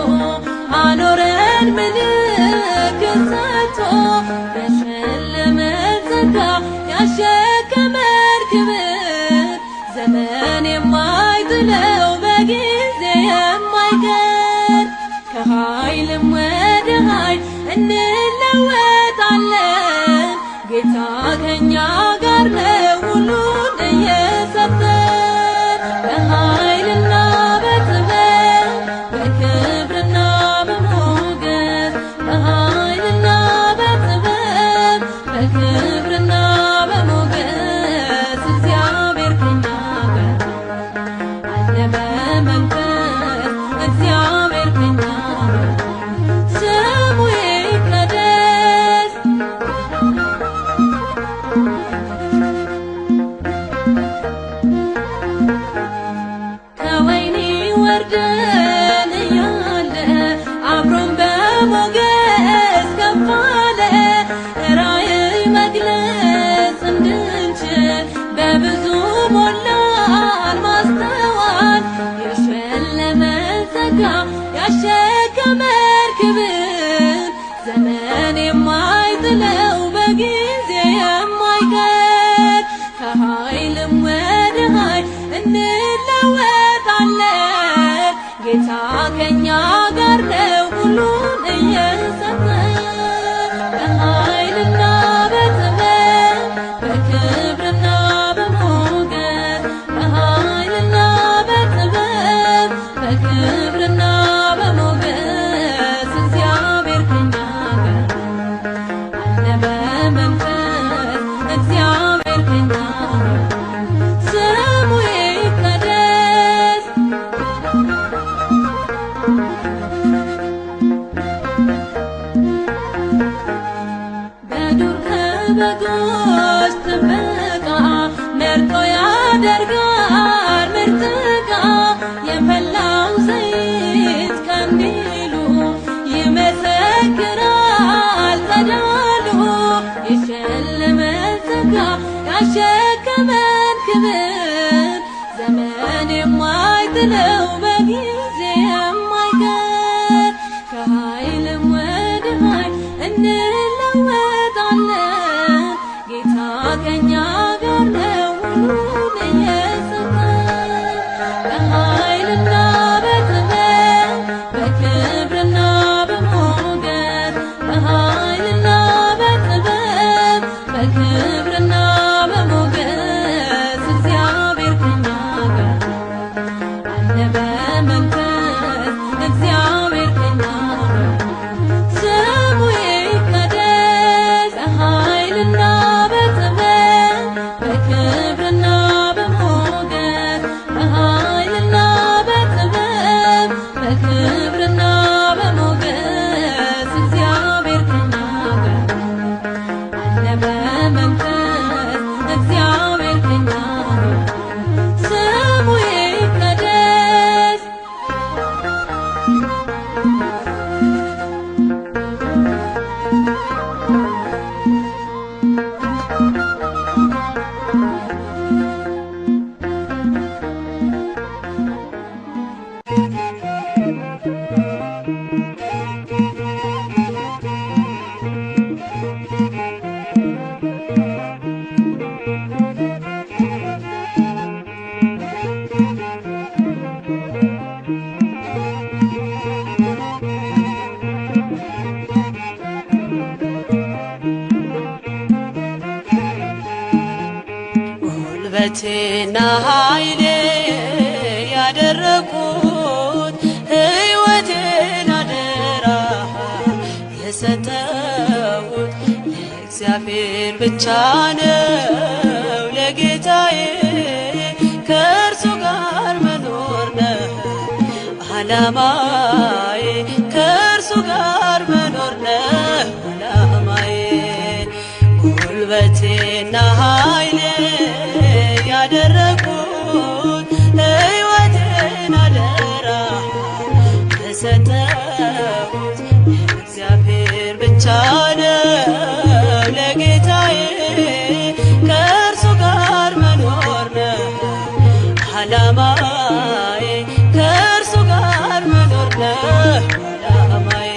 አኖረን ምልክት ሰጥቶ የሸለመን ጸጋ ያሸከመን ክብር ዘመን የማይጥለው በጊዜ የማይቀር ከኃይልም ወደ ኃይል እንለወጣለን ጌታ ከኛ ጋር ነው ሁሉን እየሰጠን በኃይልና በጥበብ በክብርና በሞገስ በኃይልና በጥበብ በክብርና በሞገስ እግዚአብሔር ከኛ ጋር አለ በመንፈስ እግዚአብሔር ከኛ ጋር ስሙ ይቀደስ። ከወይኒ ወርደን እያለ አብሮን በሞገስ ከፍ አለ ራእይ መግለጽ እንድንችል በብዙ ሞላን ማስተዋል የሸለመን ጸጋ ያሸከመን ክብር ዘመን የማይጥለው በጊዜ የማይቀር ከኃይልም ወደ ኃይል እንለወጣለን ጌታ ከኛ ጋር ነው ሁሉን እየሰጠን በኃይልና በጥበብ በክብርና በሞገስ በኃይልና በጥበብ በክብርና በሞገስ እግዚአብሔር ከኛ ጋር አለ በመንፈስ እግዚአብሔር ከኛ ጋር ስሙ ይቀደስ። በዱር ከበጎች ጥበቃ መርጦ ያደርጋል ምርጥ ዕቃ የፈላው ዘይት ቀንዲሉ ይመሰክራል ጸዳሉ የሸለመን ጸጋ ያሸከመን ክብር ዘመን የማይጥለው በጊዜ የማይቀር ከኃይልም ወደ ኃይል እንለወጣለን ጌታ ከኛ ጋር ነው ሁሉን እየሰጠን በኃይልና በጥበብ በክብርና በሞገስ በኃይልና በጥበብ በክብርና በሞገስ እግዚአብሔር ጉልበቴና ኃይሌ ያደረኩት ሕይወቴን አደራ የሰጠሁት ለእግዚአብሔር ብቻ ነው ለጌታዬ ከእርሱ ጋር መኖር ነው ዓላማዬ ከእርሱ ጋር መኖር ነው ዓላማዬ ጉልበቴና ኃይሌ ያደረኩት ሕይወቴን አደራ የሰጠሁት ለእግዚአብሔር ብቻ ነው ለጌታዬ ከእርሱ ጋር መኖር ነው ዓላማዬ ከእርሱ ጋር መኖር ነው ዓላማዬ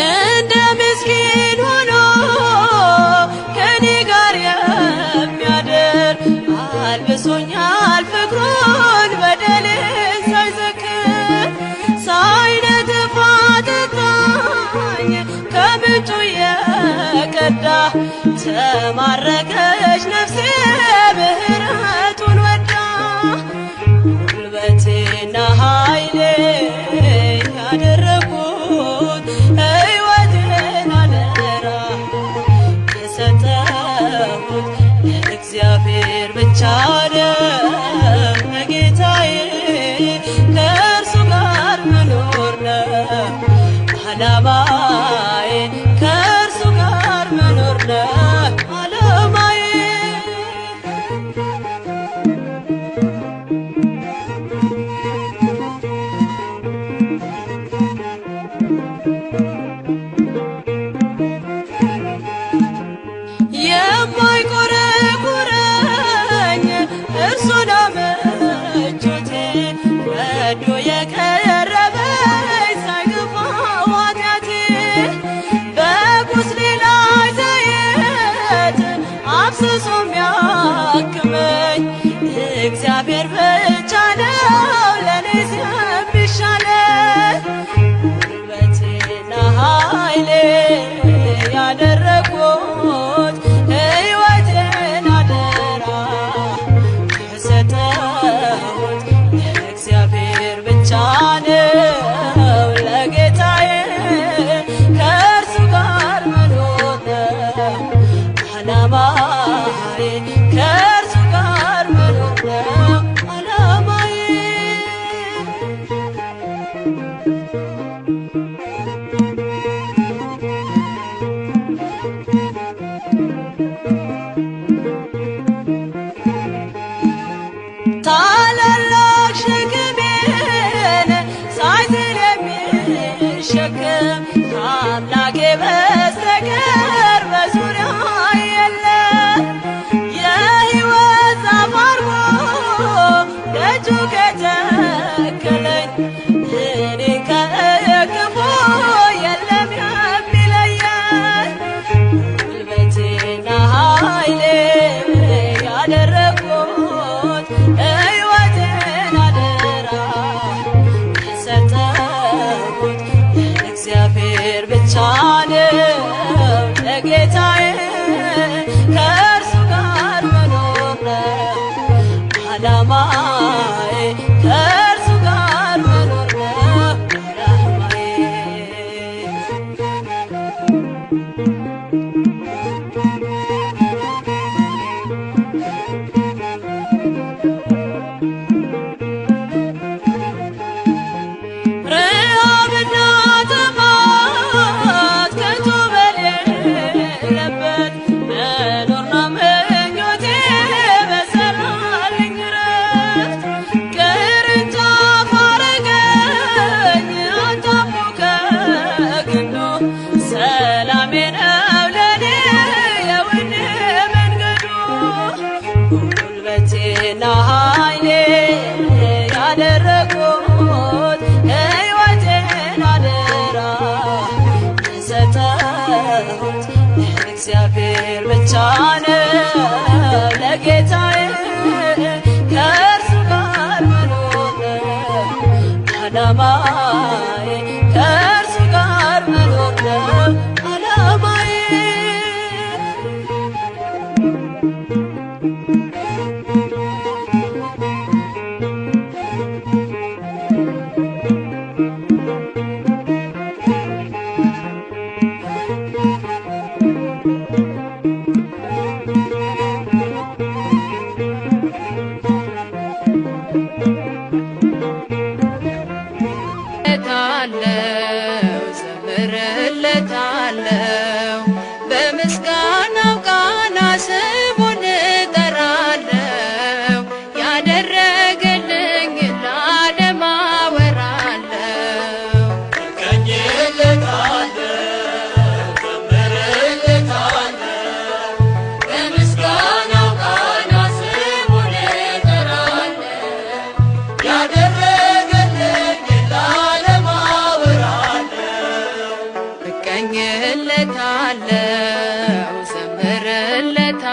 እንደ ምስኪን ሆኖ ከኔ ጋር የሚያድር አልብሶኛል ፍቅሩን በደሌን ሳይዘክር ሳይነጥፍ አጠጣኝ ከምንጩ የቀዳ ተማረከች ነፍሴ ምሕረቱን ወዳ ጉልበቴና ኃይሌ ያደረኩት ሕይወቴን አደራ የሰጠሁት ለእግዚአብሔር ብቻ ነው ለጌታዬ ከእርሱ ጋር መኖር ነው ዓላማዬ ከእርሱ ጋር መኖር ነው ዓላማዬ የማይቆረቁረኝ እርሱ ነው ምቾቴ ወዶ የቀረበኝ ሳይገፋው ኃጢአቴ በቁስሌ ላይ ዘይት አፍስሶ የሚያክመኝ እግዚአብሔር ብቻ ነው ለእኔስ የሚሻለኝ ጉልበቴና ኃይሌ ያደረኩት ሕይወቴን አደራ የሰጠሁት ለእግዚአብሔር ብቻ ነው ለጌታዬ ከእርሱ ጋር መኖር ነው ዓላማዬ ከእርሱ ጋር መኖር ነው ዓላማዬ ታላላቅ ሸክሜን ሳይዝል የሚሸከም ከአምላኬ በስተቀር በዙሪያ የለም የሕይወት ዛፍ አርጎ ደጁ ከተከለኝ እኔ ከክፉ የለም የሚለየኝ ጉልበቴና ኃይሌ ያደረኩት ሕይወቴን አደራ የሰጠሁት ለእግዚአብሔር ብቻ ነው ለጌታዬ ከእርሱ ጋር መኖር ነው ዓላማዬ ከእርሱ ጋር መኖር ነው ዓላማዬ ረሃብና ጥማት ከቶ በሌለበት መኖር ነው ምኞቴ በሰራልኝ ረፍት ቅርንጫፍ አረገኝ አጣሞ ከግንዱ ሰላሜ ነው ለኔ የውድ መንገዱ ጉልበቴና ኃይሌ ያደረኩት ሕይወቴን አደራ የሰጠሁት ለእግዚአብሔር ብቻ ነው ለጌታዬ ከእርሱ ጋር ዓላማዬ ከእርሱ ጋር መኖር ነው ዓላማዬ። ዘምርለታለው በምስጋናው ቃና ስሙን እጠራለው ያደረገልኝ ለዓለም አወራለው። በምስጋናው ቃና ስሙን እጠራለው ያደረገልኝ ለዓለም አወራለው። እቀኝለታለው ዘምርለታለው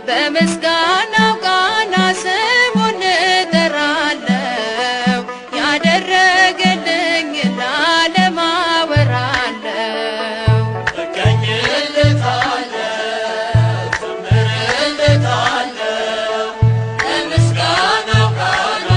በምስጋናው ቃና ስሙን እጠራለው ያደረገልኝ ለዓለም አወራለው። በምስጋናው ቃና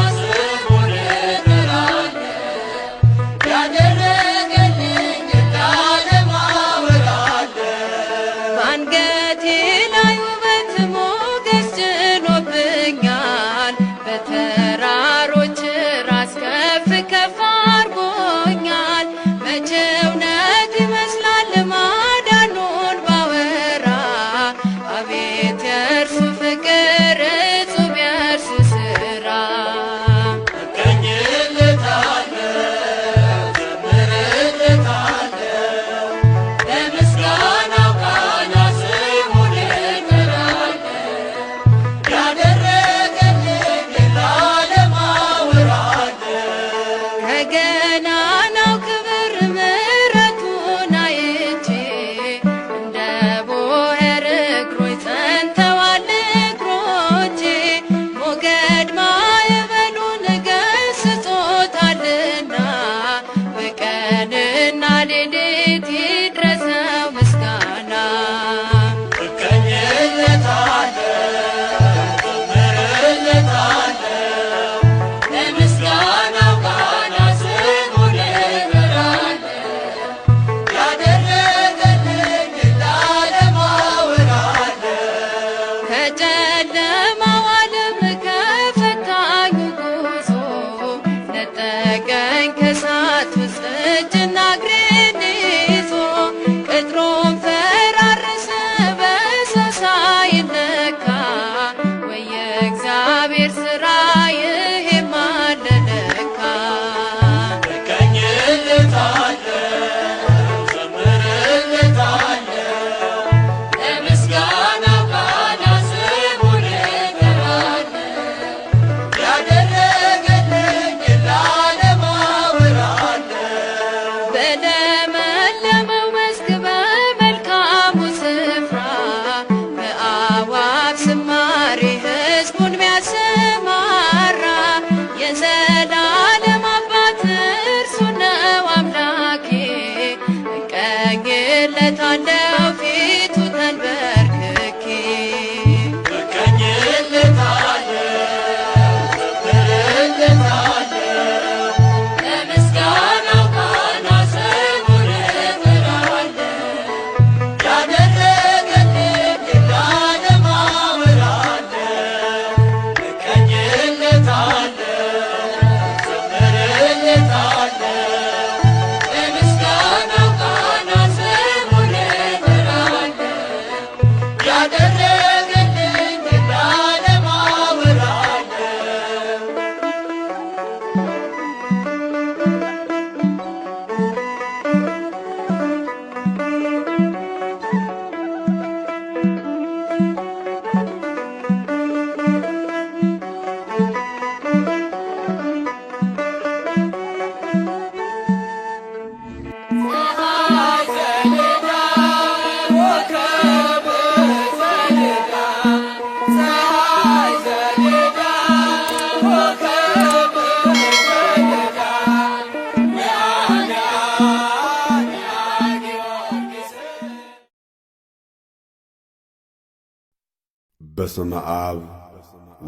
በስመ አብ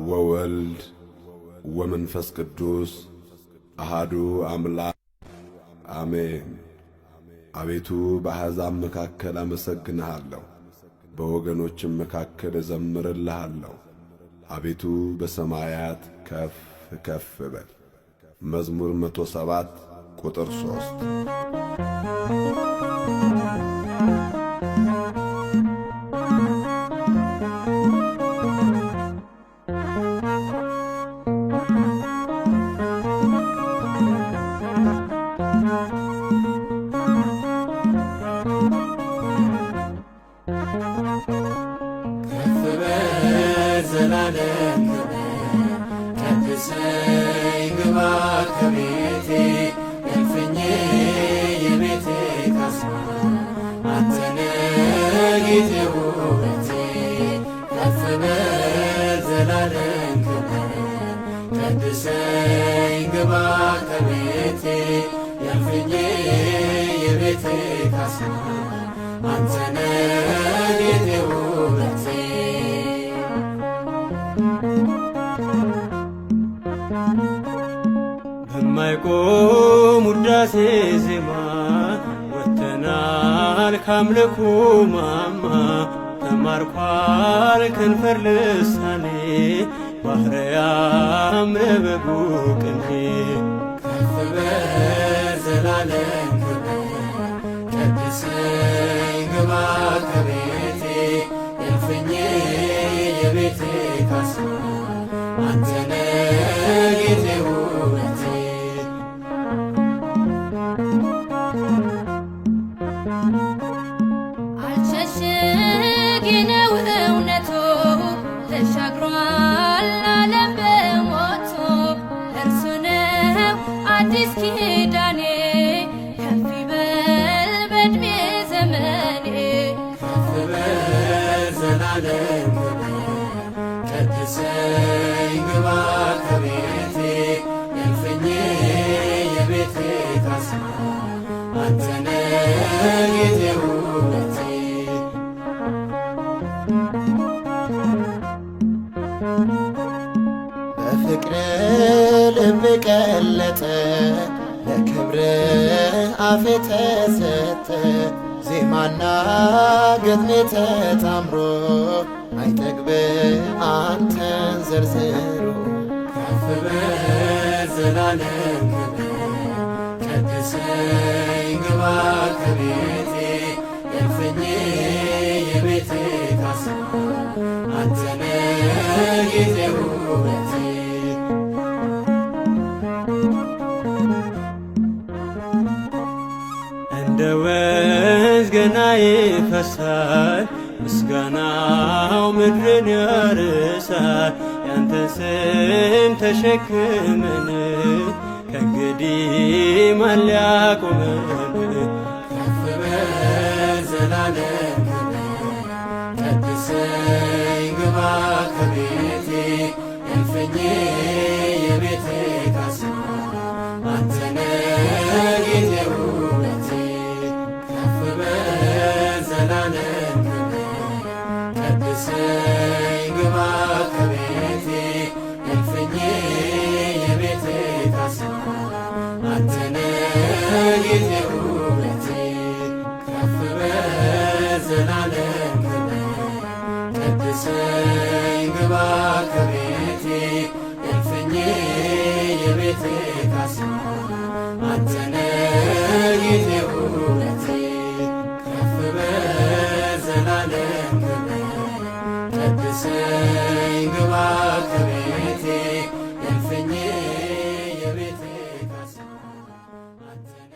ወወልድ ወመንፈስ ቅዱስ አሃዱ አምላክ አሜን። አቤቱ በአሕዛብ መካከል አመሰግንሃለሁ፣ በወገኖችም መካከል እዘምርልሃለሁ። አቤቱ በሰማያት ከፍ ከፍ በል። መዝሙር 107 ቁጥር 3 ዘላለም ቀድሰኝ ግባ ከቤቴ እልፍኜ የቤቴ ካስማ አንተነ ጌቴ ውበቴ ከፍ በል ዘላለም ቀድሰኝ ግባ ከቤቴ እልፍኜ የቤቴ ካስማ አንተነ ጌቴ ውበቴ በማይቆም ውዳሴ ዜማ ወጥተናል ካምልኮ ማማ ተማርኳል ከንፈር ልሳኔ ባሕርያም ለበጉ ቅኔ ከፍ በል ዘላለም ቀድሰኝ ግባ ከቤቴ እልፍኜ የቤቴ ካስማ አንተነ ጌቴ ውበቴ አልሸሽግ ነው እውነቱ ተሻግሯል ዓለም በሞቱ እርሱ ነው አዲስ ኪዳኔ ከፍ ይበል በዕድሜ ዘመኔ ከፍ በል ዘላለም ቀድሰኝ ግባ ከቤቴ እልፍኜ የቤቴ ካስማ አንተነ ጌቴ ውበቴ በፍቅር ልብ ቀለጠ ለክብር አፌ ተሰጠ ዜማና ግጥሜ ተጣምሮ አይጠግብ አንተን ዘርዝሮ ከፍ በል ዘላለም ቀድሰኝ ግባ ከቤቴ እልፍኜ የቤቴ ካስማ አንተነ ጌቴ ውበቴ እንደ ወንዝ ገና ይፈሳል ምስጋናው ምድርን ያርሳል ያንተን ስም ተሸክመን ከእንግዲህ ማን ሊያቆመን ከፍ በል ዘላለም ቀድሰኝ ግባ ከቤቴ እልፍኜ የቤቴ ካስማ አንተነ ጌቴ ውበቴ ከፍ በል ዘላለም ቀድሰኝ ግባ ከቤቴ እልፍኜ የቤቴ ካስማ አንተነ ጌቴ ውበቴ ከፍ በል ዘላለም ቀድሰኝ ግባ ከቤቴ እልፍኜ የቤቴ ካስማ አንተነ ጌቴ ውበቴ ከፍ በል ዘላለም ቀድሰኝ ግባ ከቤቴ እልፍኜ የቤቴ ካስማ አንተነ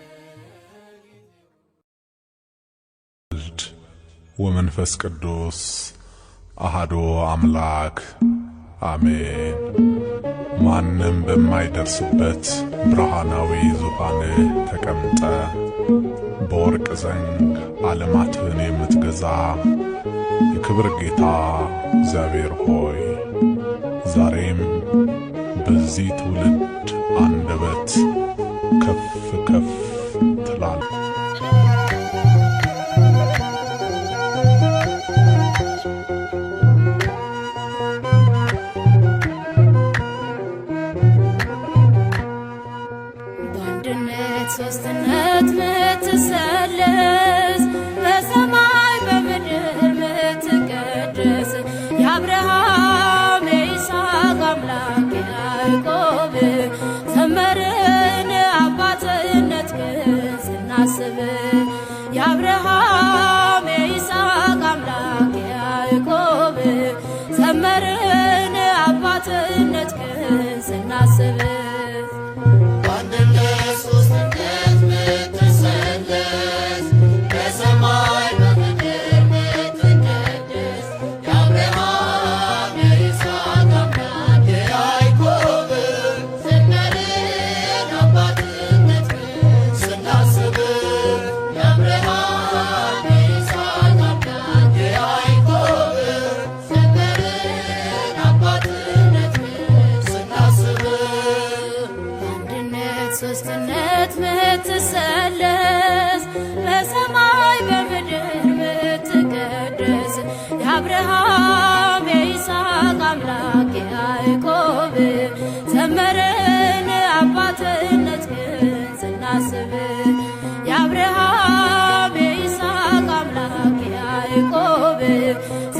ወልድ ወመንፈስ ቅዱስ አሃዱ አምላክ አሜን። ማንም በማይደርስበት ብርሃናዊ ዙፋን ተቀምጠ በወርቅ ዘንግ ዓለማትን የምትገዛ የክብር ጌታ እግዚአብሔር ሆይ ዛሬም በዚህ ትውልድ አንደበት ከፍ ከፍ ትላለህ። በሶስትነት ምትሰለስ በሰማይ በምድር ምትቀደስ የአብርሃም የይስሐቅ አምላክ የያዕቆብ ዘመርን አባትነትህን ስናስብ የአብርሃም የይስሐቅ አምላክ የያዕቆብ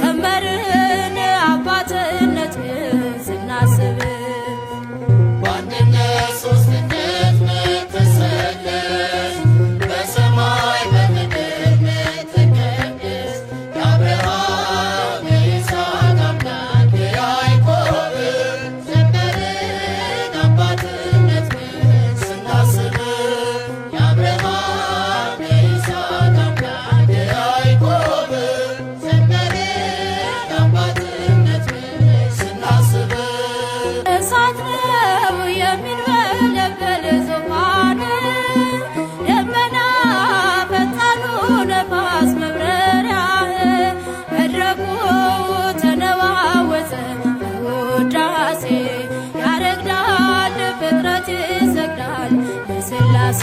ዘመርን አባትነትህን ስናስብ በአንድነት ሦስትነት ምትሰለስ በሰማይ በምድር ምትቀደስ የአብርሃም የይስሐቅ አምላክ የያዕቆብ ዘመርን አባትነትህን ስናስብ የአብርሃም የይስሐቅ አምላክ የያዕቆብ ዘመርን አባትነትህን ስናስብ እሳት ነው የሚንበለበል ዙፋን ደመና ፈጣኑ ነፋስ መብረሪያህ መድረኩ ተነዋወጠ በውዳሴ ያረግዳል ፍጥረት ይሰግዳል ለሥላሴ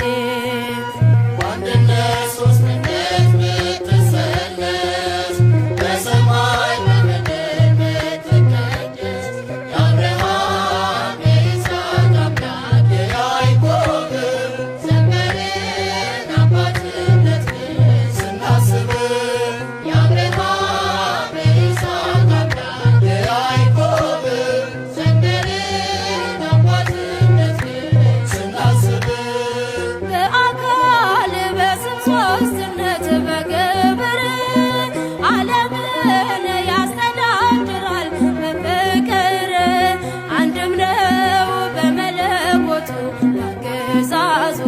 በአንድነት ሦስትነት ምትሰለስ በሰማይ በምድር ምትቀደስ የአብርሃም የይስሐቅ አምላክ የያዕቆብ ዘመርን አባትነትህን ስናስብ የአብርሃም የይስሐቅ አምላክ የያዕቆብ ዘመርን አባትነትህን ስናስብ በአካል በስም ሦስትነት በግብር ዓለምን ያስተዳድራል በፍቅር አንድም ነው በመለኮቱ አገዛዙ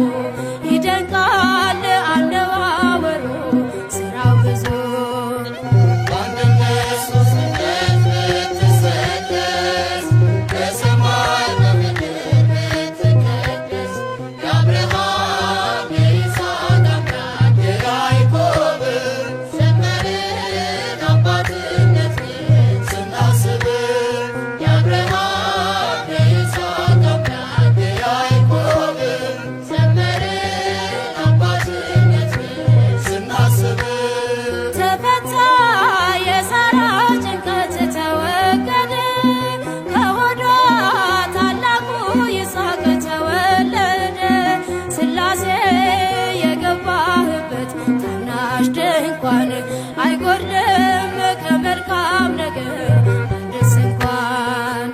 ይደንቃል አነዋወሩ ሥራው ብዙ በአንድነት ሦስትነት ምትሰለስ በሰማይ በምድር ምትቀደስ የአብርሃም የይስሐቅ አምላክ የያዕቆብ ዘመርን አባትነትህን ስናስብ የአብርሃም የይስሐቅ አምላክ የያዕቆብ ዘመርን አባትነትህን ስናስብ ተፈታ የሳራ ጭንቀት ተወገደ ከሆዷ ታላቁ ይስሐቅ ተወለደ ሥላሴ የገባህበት ታናሽ ድንኳን አይጎድልም ከመልካም ነገር አንድስ እንኳን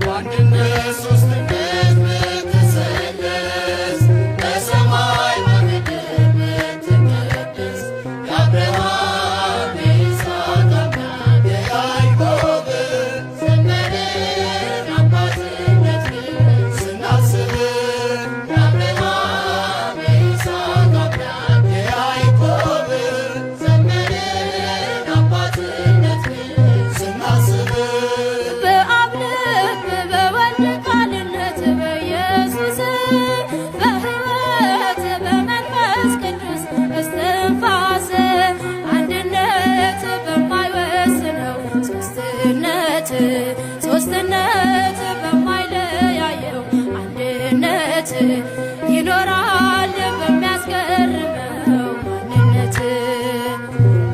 በአንድነት ሦስትነት ምትሰለስ በሰማይ በምድር ምትቀደስ የአብርሃም የይስሐቅ አምላክ የያዕቆብ ዘመርን አባትነትህን ስናስብ የአብርሃም የይስሐቅ አምላክ የያዕቆብ ዘመርን አባትነትህን ስናስብ በአብ ልብ በወልድ ቃልነት በኢየሱስ በሕይወት በመንፈስ ቅዱስ እስትንፋስ አንድነት በማይወስነው ሦስትነት ሦስትነት በማይለያየው አንድነት ይኖራል በሚያስገርመው ማንነት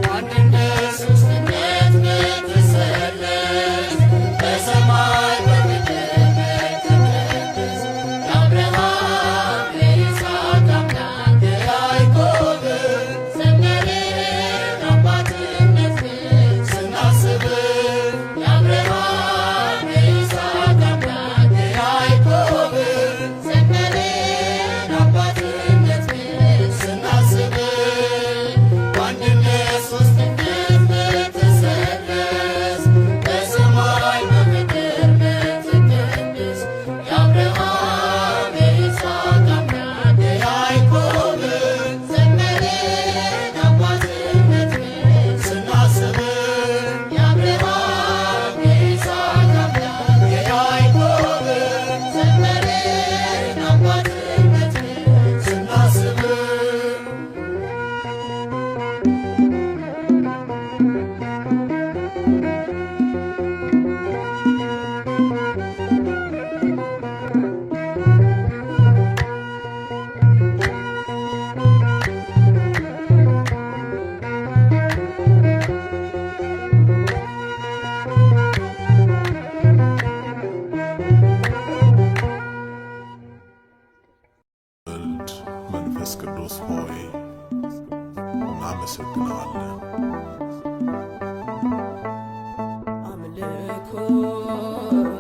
በአንድነት ሦስትነት ምትሰለስ በሰማይ በምድር ምትቀደስ የአብርሃም የይስሐቅ አምላክ የያዕቆብ ዘመርን አባትነትህን ስናስብ የአብርሃም የይስሐቅ አምላክ የያዕቆብ ዘመርን አባትነትህን መንፈስ ቅዱስ ሆይ እናመሰግናለን። አምልኮ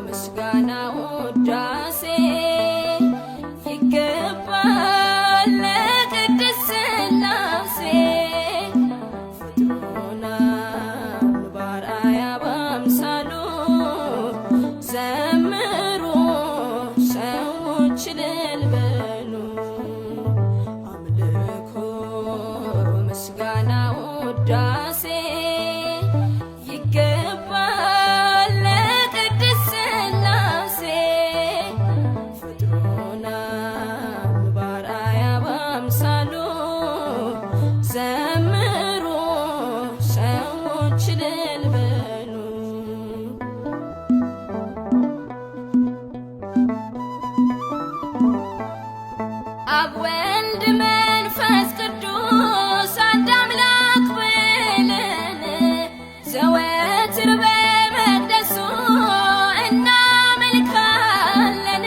ምስጋና ውዳሴ ይገባል ለቅድስት ሥላሴ ፈጥሮናል በአርአያ በአምሳሉ ዘምሩ ሰዎች እልል በሉ አምልኮ ምስጋና ውዳሴ ይገባል ለቅድስት ሥላሴ ፈጥሮናል በአርአያ በአምሳሉ ዘምሩ ሰዎች እልል በሉ አብ ወልድ መንፈስ ቅዱስ አንድ አምላክ ብለን ዘወትር በመቅደሱ እናመልካለን።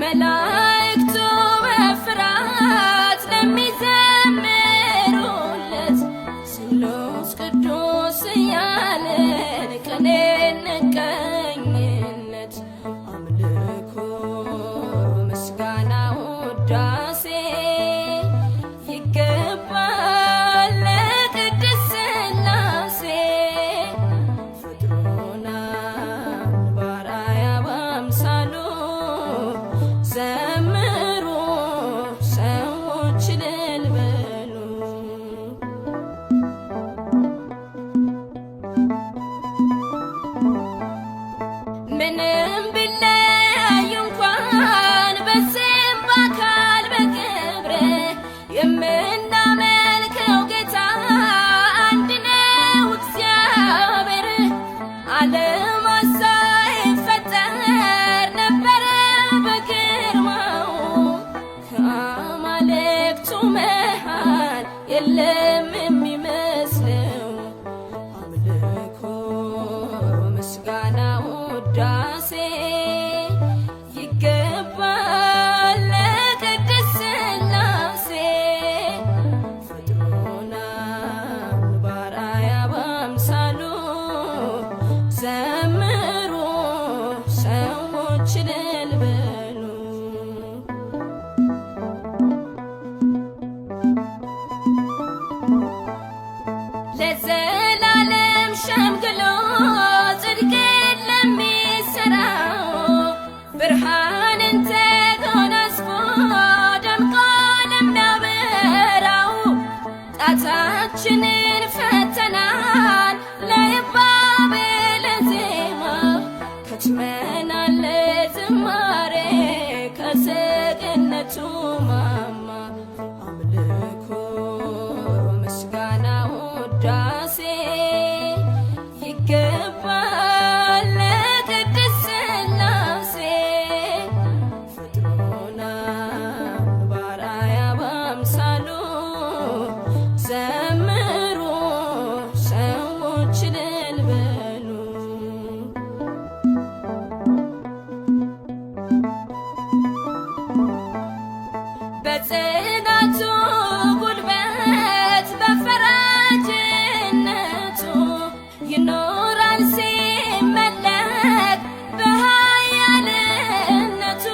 መላእክቱ በፍርሃት ለሚዘምሩለት ስሉስ ቅዱስ እያልን ቅኔ እንቀኝለት አምልኮ ምስጋና ውዳሴ ይገባል ለቅድስት ሥላሴ ፈጥሮናል በአርአያ በአምሳሉ ዘምሩ ሰዎች እልል በሉ ምንም ቢለያዩ እንኳን በስም በአካል በክብር የምናመልከው ጌታ አንድ ነው እግዚአብሔር። ዓለም ሳይፈጠር ነበረ በግርማው ከአማልክቱ መሃል የለም የሚመስለው አምልኮ ምስጋና ውዳሴ ይገባል ለቅድስት ሥላሴ ፈጥሮናል በአርአያ በአምሳሉ ዘምሩ ሰዎች እልል በሉ ለዘላለም ሸምግሎ ጽድቅን ለሚሠራው ብርሃንን ተጎናጽፎ ደምቆ ለሚያበራው ጣታችንን ፈተናል ለይባቤ ለዜማ ከትመናል ለዝማሬ ከሰገነቱ ማማ አምልኮ ምስጋና ውዳሴ ይገባል ለቅድስት ሥላሴ ፈጥሮናል በአርአያ በአምሳሉ ዘምሩ ሰዎች እልል በሉ በጽናቱ ጉልበት በፈራጅነቱ ይኖራል ሲመለክ በኃያልነቱ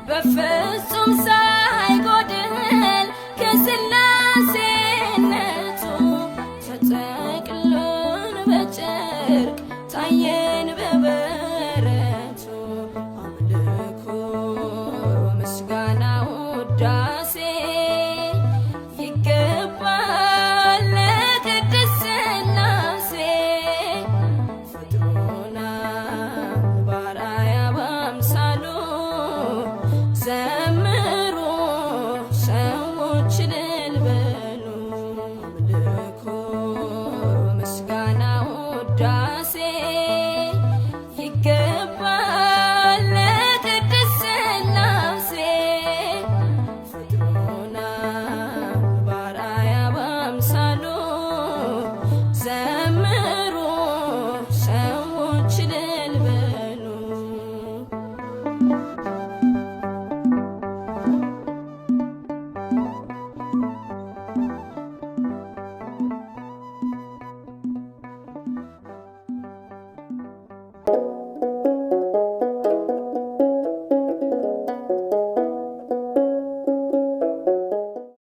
በፍጹም